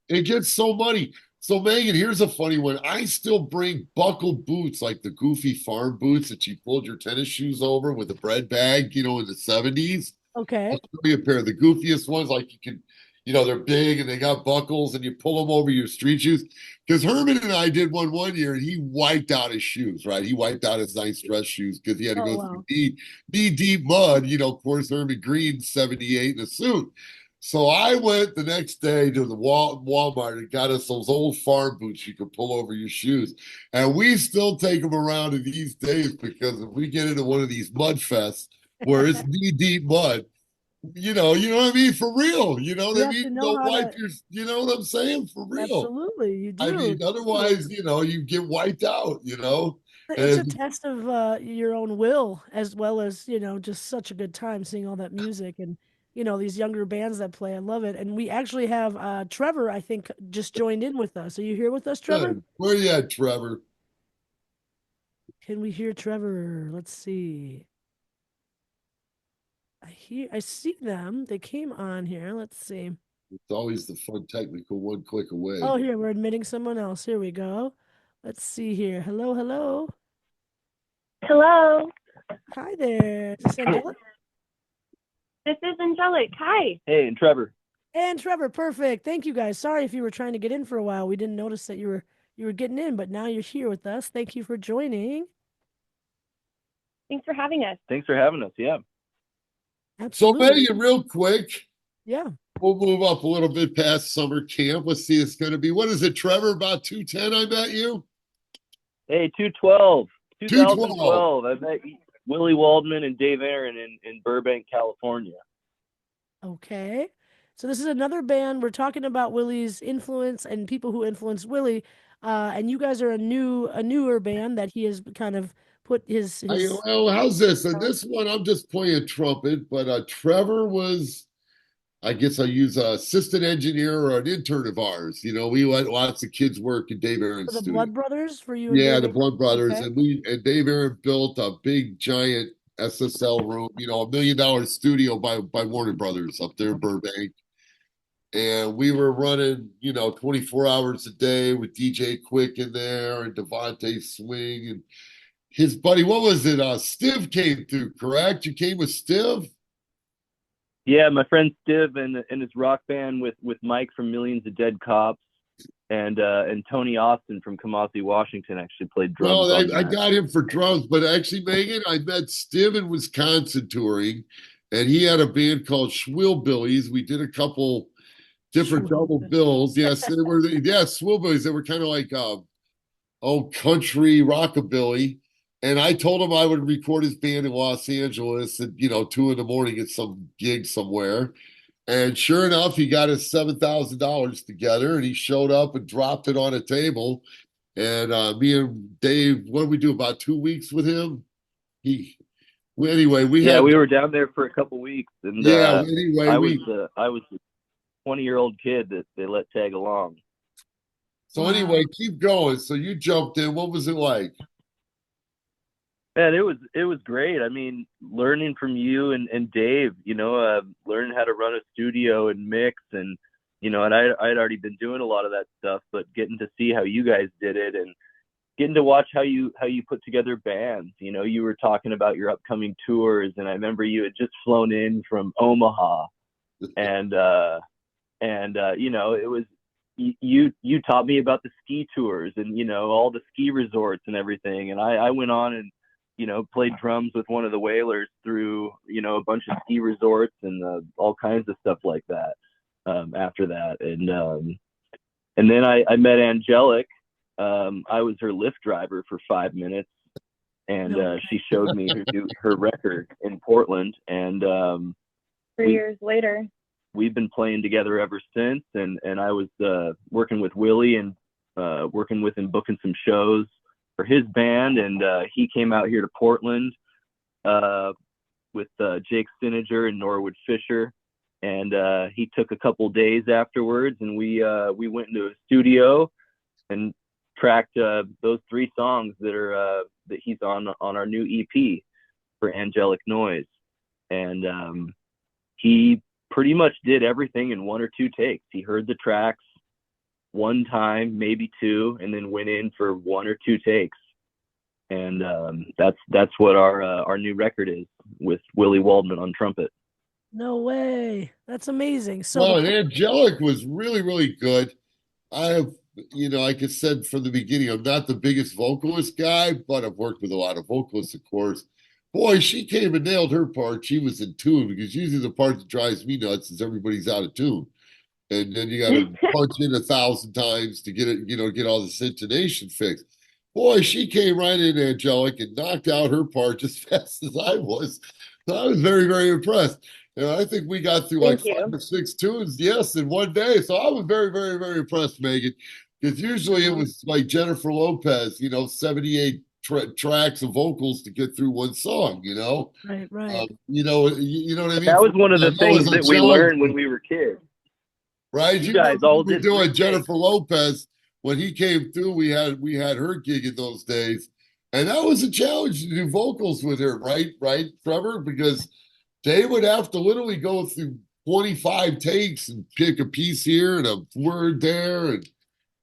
A: true.
B: gets so muddy. So Megan, here's a funny one. I still bring buckled boots, like the goofy farm boots that you pulled your tennis shoes over with a bread bag, in the 70s. I'll
A: Okay.
B: show you a pair of the goofiest ones, like you can, they're big and they got buckles and you pull them over your street shoes. Because Herman and I did one year and he wiped out his shoes, right? He wiped out his nice dress shoes because he had to
A: Oh
B: go through
A: wow.
B: knee deep mud. Of course, Herman Green, 78 in a suit. So I went the next day to the Walmart and got us those old farm boots you could pull over your shoes. And we still take them around in these days because if we get into one of these mud fests where it's knee deep mud, you know what I mean? For real.
A: You
B: They
A: have
B: need
A: to
B: to
A: know
B: go
A: how
B: wipe
A: to
B: your, you know what I'm saying? For real.
A: absolutely, you
B: I
A: do.
B: mean,
A: You do.
B: otherwise, you get wiped out.
A: It's a
B: And
A: test of your own will as well as, just such a good time seeing all that music and these younger bands that play. I love it. And we actually have Trevor, I think, just joined in with us. Are you here with us, Trevor?
B: good. Where you at, Trevor?
A: Can we hear Trevor? Let's see. I see them. They came on here. Let's see.
B: It's always the fun technical one click
A: Oh,
B: away.
A: here, we're admitting someone else. Here we go. Let's see here. Hello, hello.
E: Hello,
A: Hi there. Is this Angelic?
E: this is Angelic. Hi.
F: Hey, and Trevor.
A: And Trevor, perfect. Thank you guys. Sorry if you were trying to get in for a while. We didn't notice that you were getting in, but now you're here with us. Thank you for joining.
E: Thanks for having us.
F: Thanks for having us. Yeah.
B: So,
A: Absolutely.
B: Megan, real quick,
A: Yeah.
B: we'll move up a little bit past summer camp. Let's see, it's going to be, what is it, Trevor? About 210, I bet you?
F: Hey, 212.
B: 212.
F: 2012. I met Willie Waldman and Dave Aaron in Burbank, California.
A: Okay. So this is another band. We're talking about Willie's influence and people who influenced Willie. And you guys are a newer band that he has kind of put his
B: Well, how's this? And this one, I'm just playing trumpet, but Trevor was, I guess I use a assistant engineer or an intern of ours. We let lots of kids work in Dave Aaron's
A: the
B: studio.
A: Blood Brothers for you and
B: Yeah, the
A: Dave.
B: Blunt Brothers,
A: Okay.
B: and Dave Aaron built a big giant SSL room, $1 million studio by Warner Brothers up there in Burbank. And we were running, 24 hours a day with DJ Quick in there and Devontae Swing and his buddy. What was it? Stiv came through, correct? You came with Stiv?
F: Yeah, my friend Stiv and his rock band with Mike from Millions of Dead Cops and Tony Austin from Kamasi, Washington actually played drums
B: Well,
F: on
B: I
F: that.
B: got him for drums, but actually, Megan, I met Stiv in Wisconsin touring, and he had a band called Schwillbillies. We did a couple different double bills. Yes, they were. Yeah, Schwillbillies. They were kind of like country rockabilly. And I told him I would record his band in Los Angeles at 2 a.m. at some gig somewhere. And sure enough, he got his $7,000 together, and he showed up and dropped it on a table. And me and Dave, what did we do? About 2 weeks with him. Well, anyway, we
F: were down there for a couple weeks, and
B: anyway,
F: I was the 20-year-old kid that they let tag along.
B: So anyway, keep going. So you jumped in. What was it like?
F: Man, it was great. I mean, learning from you and Dave, learning how to run a studio and mix, and and I'd already been doing a lot of that stuff, but getting to see how you guys did it and getting to watch how you put together bands. You were talking about your upcoming tours, and I remember you had just flown in from Omaha, and it was you taught me about the ski tours and all the ski resorts and everything, and I went on and played drums with one of the Whalers through a bunch of ski resorts and all kinds of stuff like that after that, and then I met Angelic. I was her Lyft driver for 5 minutes, and she showed me her record in Portland, and
E: 3 years later
F: we've been playing together ever since, and I was working with Willie and working with him, booking some shows for his band, and he came out here to Portland with Jake Sininger and Norwood Fisher, and he took a couple days afterwards, and we went into a studio and tracked those 3 songs that he's on our new EP for Angelic Noise, and he pretty much did everything in 1 or 2 takes. He heard the tracks 1 time, maybe 2, and then went in for 1 or 2 takes, and that's what our new record is, with Willie Waldman on trumpet.
A: No way. That's amazing. So
B: Well, and Angelic was really, really good. I have, like I said from the beginning, I'm not the biggest vocalist guy, but I've worked with a lot of vocalists, of course. Boy, she came and nailed her part. She was in tune, because usually the part that drives me nuts is everybody's out of tune. And then you got to punch in 1,000 times to get it, get all this intonation fixed. Boy, she came right in, Angelic, and knocked out her part just as fast as I was. So I was very, very impressed. I think we got through like 5 or 6 tunes, yes, in one day. So I was very, very, very impressed, Meagan, because usually it was like Jennifer Lopez, 78 tracks of vocals to get through one song,
A: Right.
B: you know what I mean?
F: That was one of the things that we learned when we were kids.
B: Right?
F: You guys all did
B: doing Jennifer Lopez. When he came through, we had her gig in those days. And that was a challenge to do vocals with her, right, Trevor? Because they would have to literally go through 25 takes and pick a piece here and a word there. And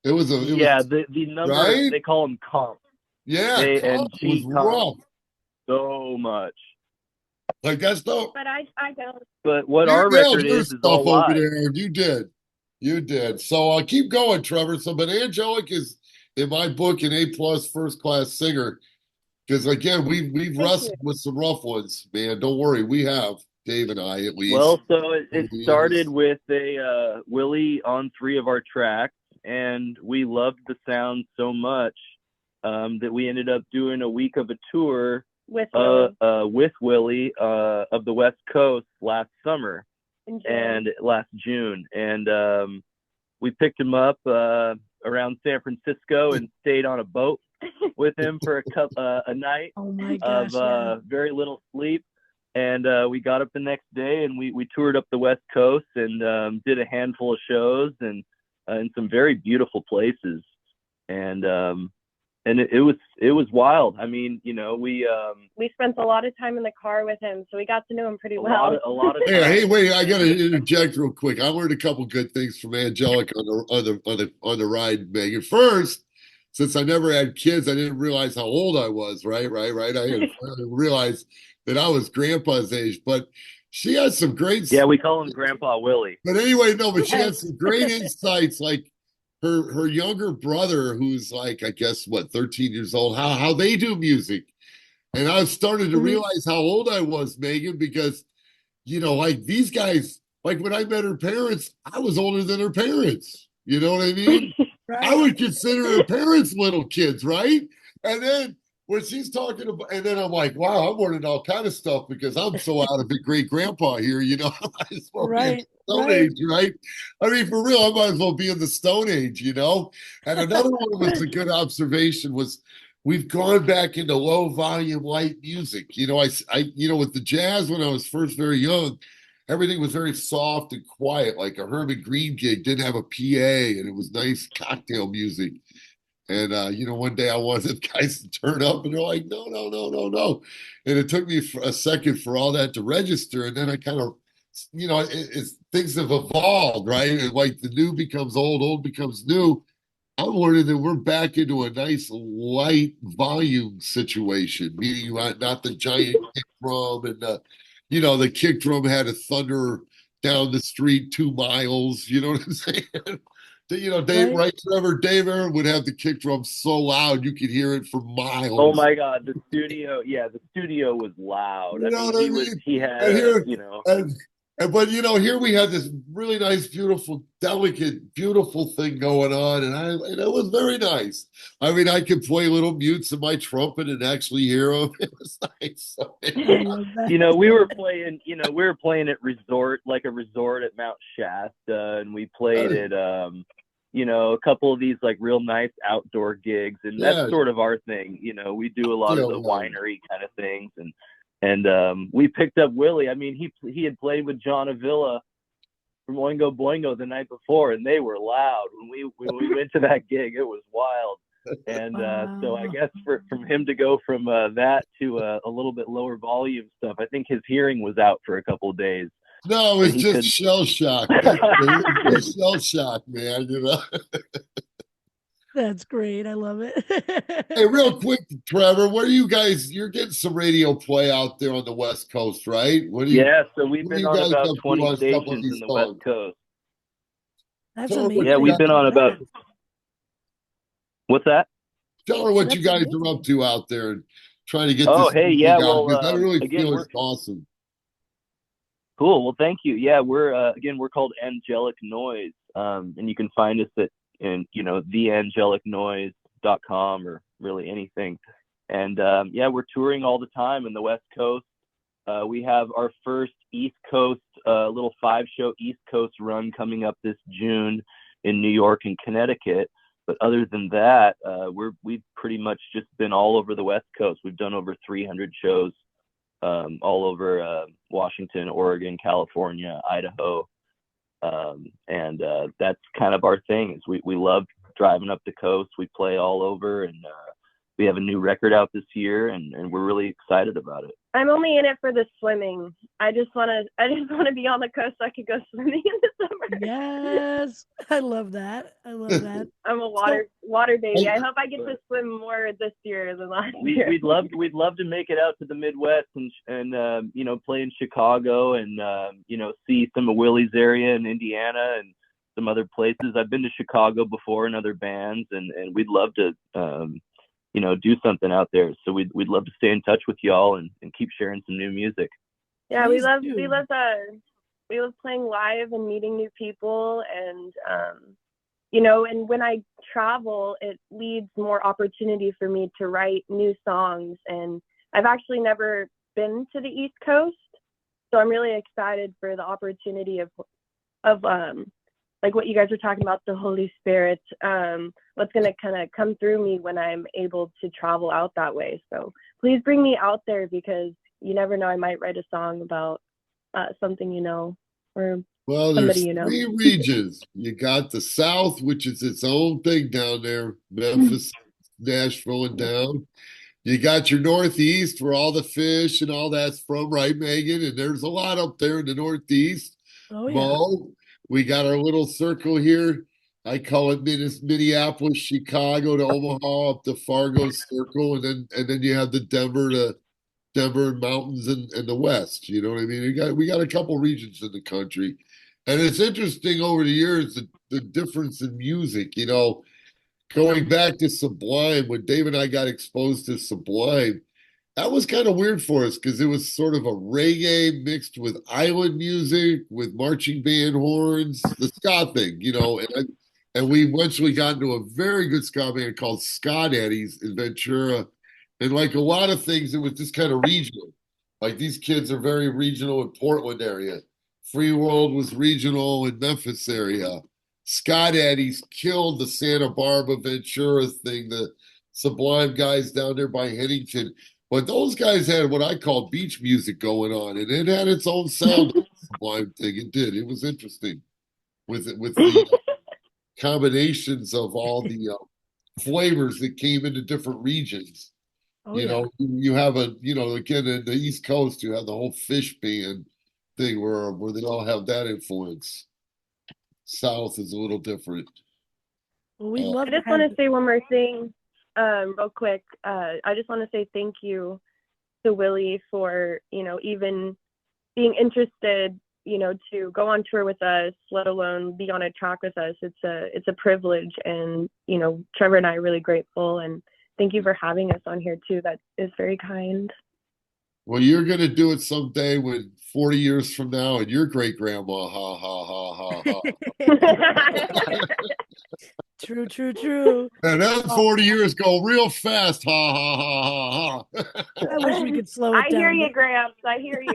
B: it was
F: the number, right? They call them comps.
B: Yeah, and she was rough.
F: So much.
B: Like that's dope.
E: But I don't.
F: But what our record is all live.
B: Over there. You did. So I'll keep going, Trevor. So, but Angelic is, in my book, an A+ first-class singer. Because again, we've wrestled with some rough ones, man. Don't worry, we have, Dave and I at least.
F: Well, so it started with a Willie on 3 of our tracks, and we loved the sound so much that we ended up doing a week of a tour with Willie of the West Coast last summer and last June, and we picked him up around San Francisco and stayed on a boat with him for a night of very little sleep, and we got up the next day and we toured up the West Coast and did a handful of shows and in some very beautiful places, and it was wild. I mean,
E: we spent a lot of time in the car with him, so we got to know him pretty well.
F: A lot of
B: time. Hey, wait! I gotta interject real quick. I learned a couple good things from Angelic on the ride, Meagan. First, since I never had kids, I didn't realize how old I was. Right. I didn't realize that I was Grandpa's age, but she had some great.
F: Yeah, we call him Grandpa Willie.
B: But anyway, no, but she had some great insights, like her younger brother, who's like, I guess, 13 years old, how they do music. And I started to realize how old I was, Meagan, because, like these guys, like when I met her parents, I was older than her parents. You know what I mean? Right. I would consider her parents little kids, right? And then when she's talking about, and then I'm like, wow, I'm learning all kind of stuff because I'm so out of it, great grandpa here,
A: Right.
B: Stone Age, right? I mean, for real, I might as well be in the Stone Age, And another one was a good observation was we've gone back into low volume, light music. With the jazz when I was first very young, everything was very soft and quiet. Like a Herman Green gig didn't have a PA, and it was nice cocktail music. And one day I wanted the guys to turn up, and they're like, "No, no, no, no, no." And it took me a second for all that to register, and then I kind of, things have evolved, right? And like the new becomes old, old becomes new. I'm learning that we're back into a nice light volume situation, meaning not the giant kick drum and the kick drum had a thunder down the street 2 miles. You know what I'm saying? Dave,
A: Right?
B: right? Trevor, Dave Aaron would have the kick drum so loud you could hear it for miles.
F: Oh my God, the studio was loud.
B: You
F: I
B: know
F: mean,
B: what I mean?
F: he had,
B: And here,
F: you know.
B: but here we had this really nice, beautiful, delicate, beautiful thing going on, and it was very nice. I mean, I could play little mutes in my trumpet and actually hear them. It was nice.
A: I love that.
F: We were playing at a resort at Mount Shasta, and we played at a couple of these like real nice outdoor gigs, and that's sort of our thing. We do a lot of the winery kind of things, and we picked up Willie. I mean, he had played with John Avila from Oingo Boingo the night before, and they were loud. When we went to that gig, it was wild. And so I guess from him to go from that to a little bit lower volume stuff, I think his hearing was out for a couple of days.
B: No, it's just shell shock. It's shell shock, man.
A: That's great. I love it.
B: Hey, real quick, Trevor, what are you guys? You're getting some radio play out there on the West Coast, right?
F: So we've been on about 20 stations in the West Coast.
A: That's amazing.
F: Yeah, we've been on about. What's that?
B: Tell her what you guys are up to out there and trying to get
F: this.
B: I really feel it's awesome.
F: Cool. Well, thank you. Yeah, we're called Angelic Noise, and you can find us at theangelicnoise.com or really anything. And we're touring all the time in the West Coast. We have our first East Coast little 5-show East Coast run coming up this June in New York and Connecticut. But other than that, we've pretty much just been all over the West Coast. We've done over 300 shows all over Washington, Oregon, California, Idaho. And that's kind of our thing. Is we love driving up the coast. We play all over, and we have a new record out this year, and we're really excited about it.
E: I'm only in it for the swimming. I just want to be on the coast so I could go swimming in the summer.
A: Yes, I love that.
E: I'm a water baby. I hope I get to swim more this year than last year.
F: We'd love to make it out to the Midwest and play in Chicago and see some of Willie's area in Indiana and some other places. I've been to Chicago before in other bands, and we'd love to do something out there. So we'd love to stay in touch with y'all and keep sharing some new music.
E: Yeah, we love playing live and meeting new people, and and when I travel, it leads more opportunity for me to write new songs. And I've actually never been to the East Coast, so I'm really excited for the opportunity of like what you guys were talking about, the Holy Spirit, what's going to kind of come through me when I'm able to travel out that way. So please bring me out there, because you never know, I might write a song about something, or
B: well, there's three regions. You got the South, which is its own thing down there, Memphis, Nashville, and down. You got your Northeast, where all the fish and all that's from, right, Meagan? And there's a lot up there in the Northeast.
A: Oh, yeah.
B: Mo, we got our little circle here. I call it Minneapolis, Chicago to Omaha, up to Fargo Circle, and then you have the Denver mountains and the West. You know what I mean? We got a couple regions in the country, and it's interesting over the years the difference in music. Going back to Sublime, when Dave and I got exposed to Sublime, that was kind of weird for us because it was sort of a reggae mixed with island music, with marching band horns, the ska thing, and we eventually got into a very good ska band called Ska Daddies in Ventura. And like a lot of things, it was just kind of regional. Like these kids are very regional in Portland area. Free World was regional in Memphis area. Ska Daddies killed the Santa Barbara Ventura thing, the Sublime guys down there by Hennington. But those guys had what I call beach music going on, and it had its own sound. Sublime thing, it did. It was interesting with the combinations of all the flavors that came into different regions.
A: Oh
B: You
A: yeah.
B: know, you have again in the East Coast, you have the whole fish band thing where they all have that influence. South is a little different.
A: Well, we'd
B: Uh,
A: love
E: I
A: to
E: just
A: have
E: want to say one more thing, real quick. I just want to say thank you to Willie for, even being interested, to go on tour with us, let alone be on a track with us. It's a privilege, and Trevor and I are really grateful, and thank you for having us on here too. That is very kind.
B: well, you're gonna do it someday when 40 years from now, and your great grandma, ha ha ha ha ha.
A: True, true, true.
B: And then
A: Oh,
B: 40 years go real fast, ha ha ha ha ha.
A: I wish we could slow it
E: I hear
A: down.
E: you, Gramps. I hear you.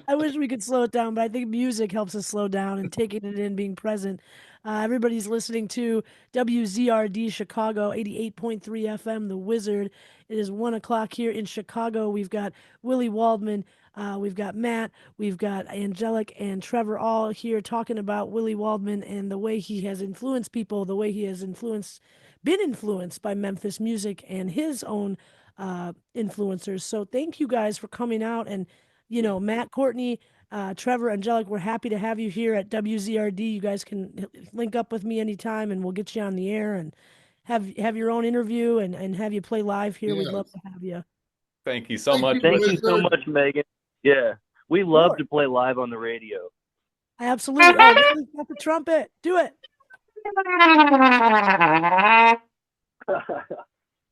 A: I wish we could slow it down, but I think music helps us slow down and taking it in, being present. Everybody's listening to WZRD Chicago 88.3 FM, The Wizard. It is 1 o'clock here in Chicago. We've got Willie Waldman, we've got Matt, we've got Angelic and Trevor all here talking about Willie Waldman and the way he has influenced people, the way he has been influenced by Memphis music and his own influencers. So thank you guys for coming out and Matt, Courtney, Trevor, Angelic, we're happy to have you here at WZRD. You guys can link up with me anytime and we'll get you on the air and have your own interview and have you play live here. We'd
B: Yeah.
A: love to have you.
D: Thank you so
B: Thank
D: much.
B: you,
F: Thank you so
B: Wizard.
F: much, Megan. Yeah, we love
A: Sure.
F: to play live on the radio.
A: Absolutely. Oh, Willie's got the trumpet. Do it.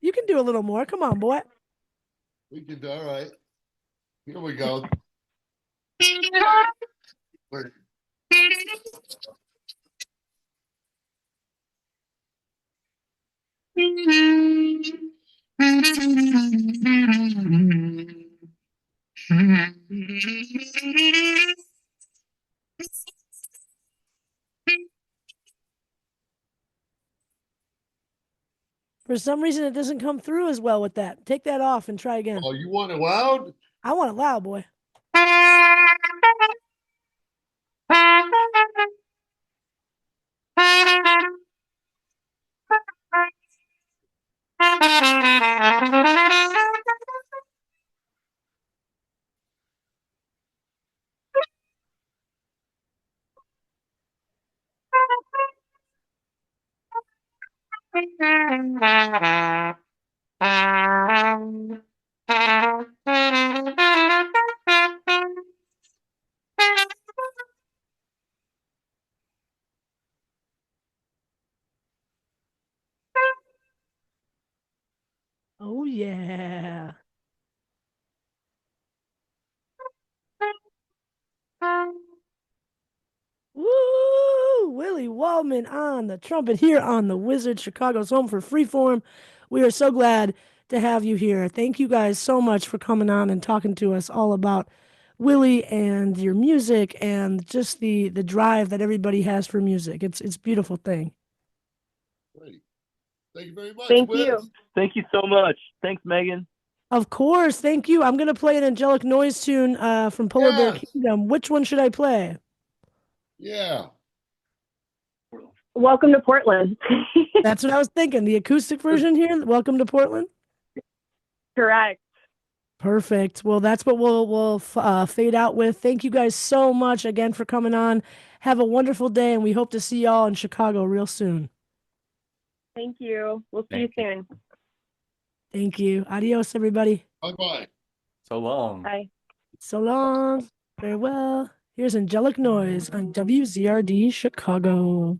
A: You can do a little more. Come on, boy.
B: We can do all right. Here we go. Wait.
A: For some reason, it doesn't come through as well with that. Take that off and try again.
B: Oh, you want it loud?
A: I want it loud, boy. Oh, yeah. Woo! Willie Waldman on the trumpet here on the Wizard, Chicago's home for freeform. We are so glad to have you here. Thank you guys so much for coming on and talking to us all about Willie and your music and just the drive that everybody has for music. It's a beautiful thing.
B: Great. Thank you very much,
E: Thank
B: Wiz.
E: you.
F: Thank you so much. Thanks, Megan.
A: Of course, thank you. I'm gonna play an angelic noise tune from Polar Bear
B: Yes.
A: Kingdom. Which one should I play?
B: Yeah.
E: Welcome to Portland.
A: That's what I was thinking. The acoustic version here. Welcome to Portland.
E: Correct.
A: Perfect. Well, that's what we'll fade out with. Thank you guys so much again for coming on. Have a wonderful day, and we hope to see y'all in Chicago real soon.
E: Thank you. We'll see you soon.
A: Thank you. Adios, everybody.
B: Bye-bye.
D: So long.
E: Bye.
A: So long. Farewell. Here's Angelic Noise on WZRD Chicago.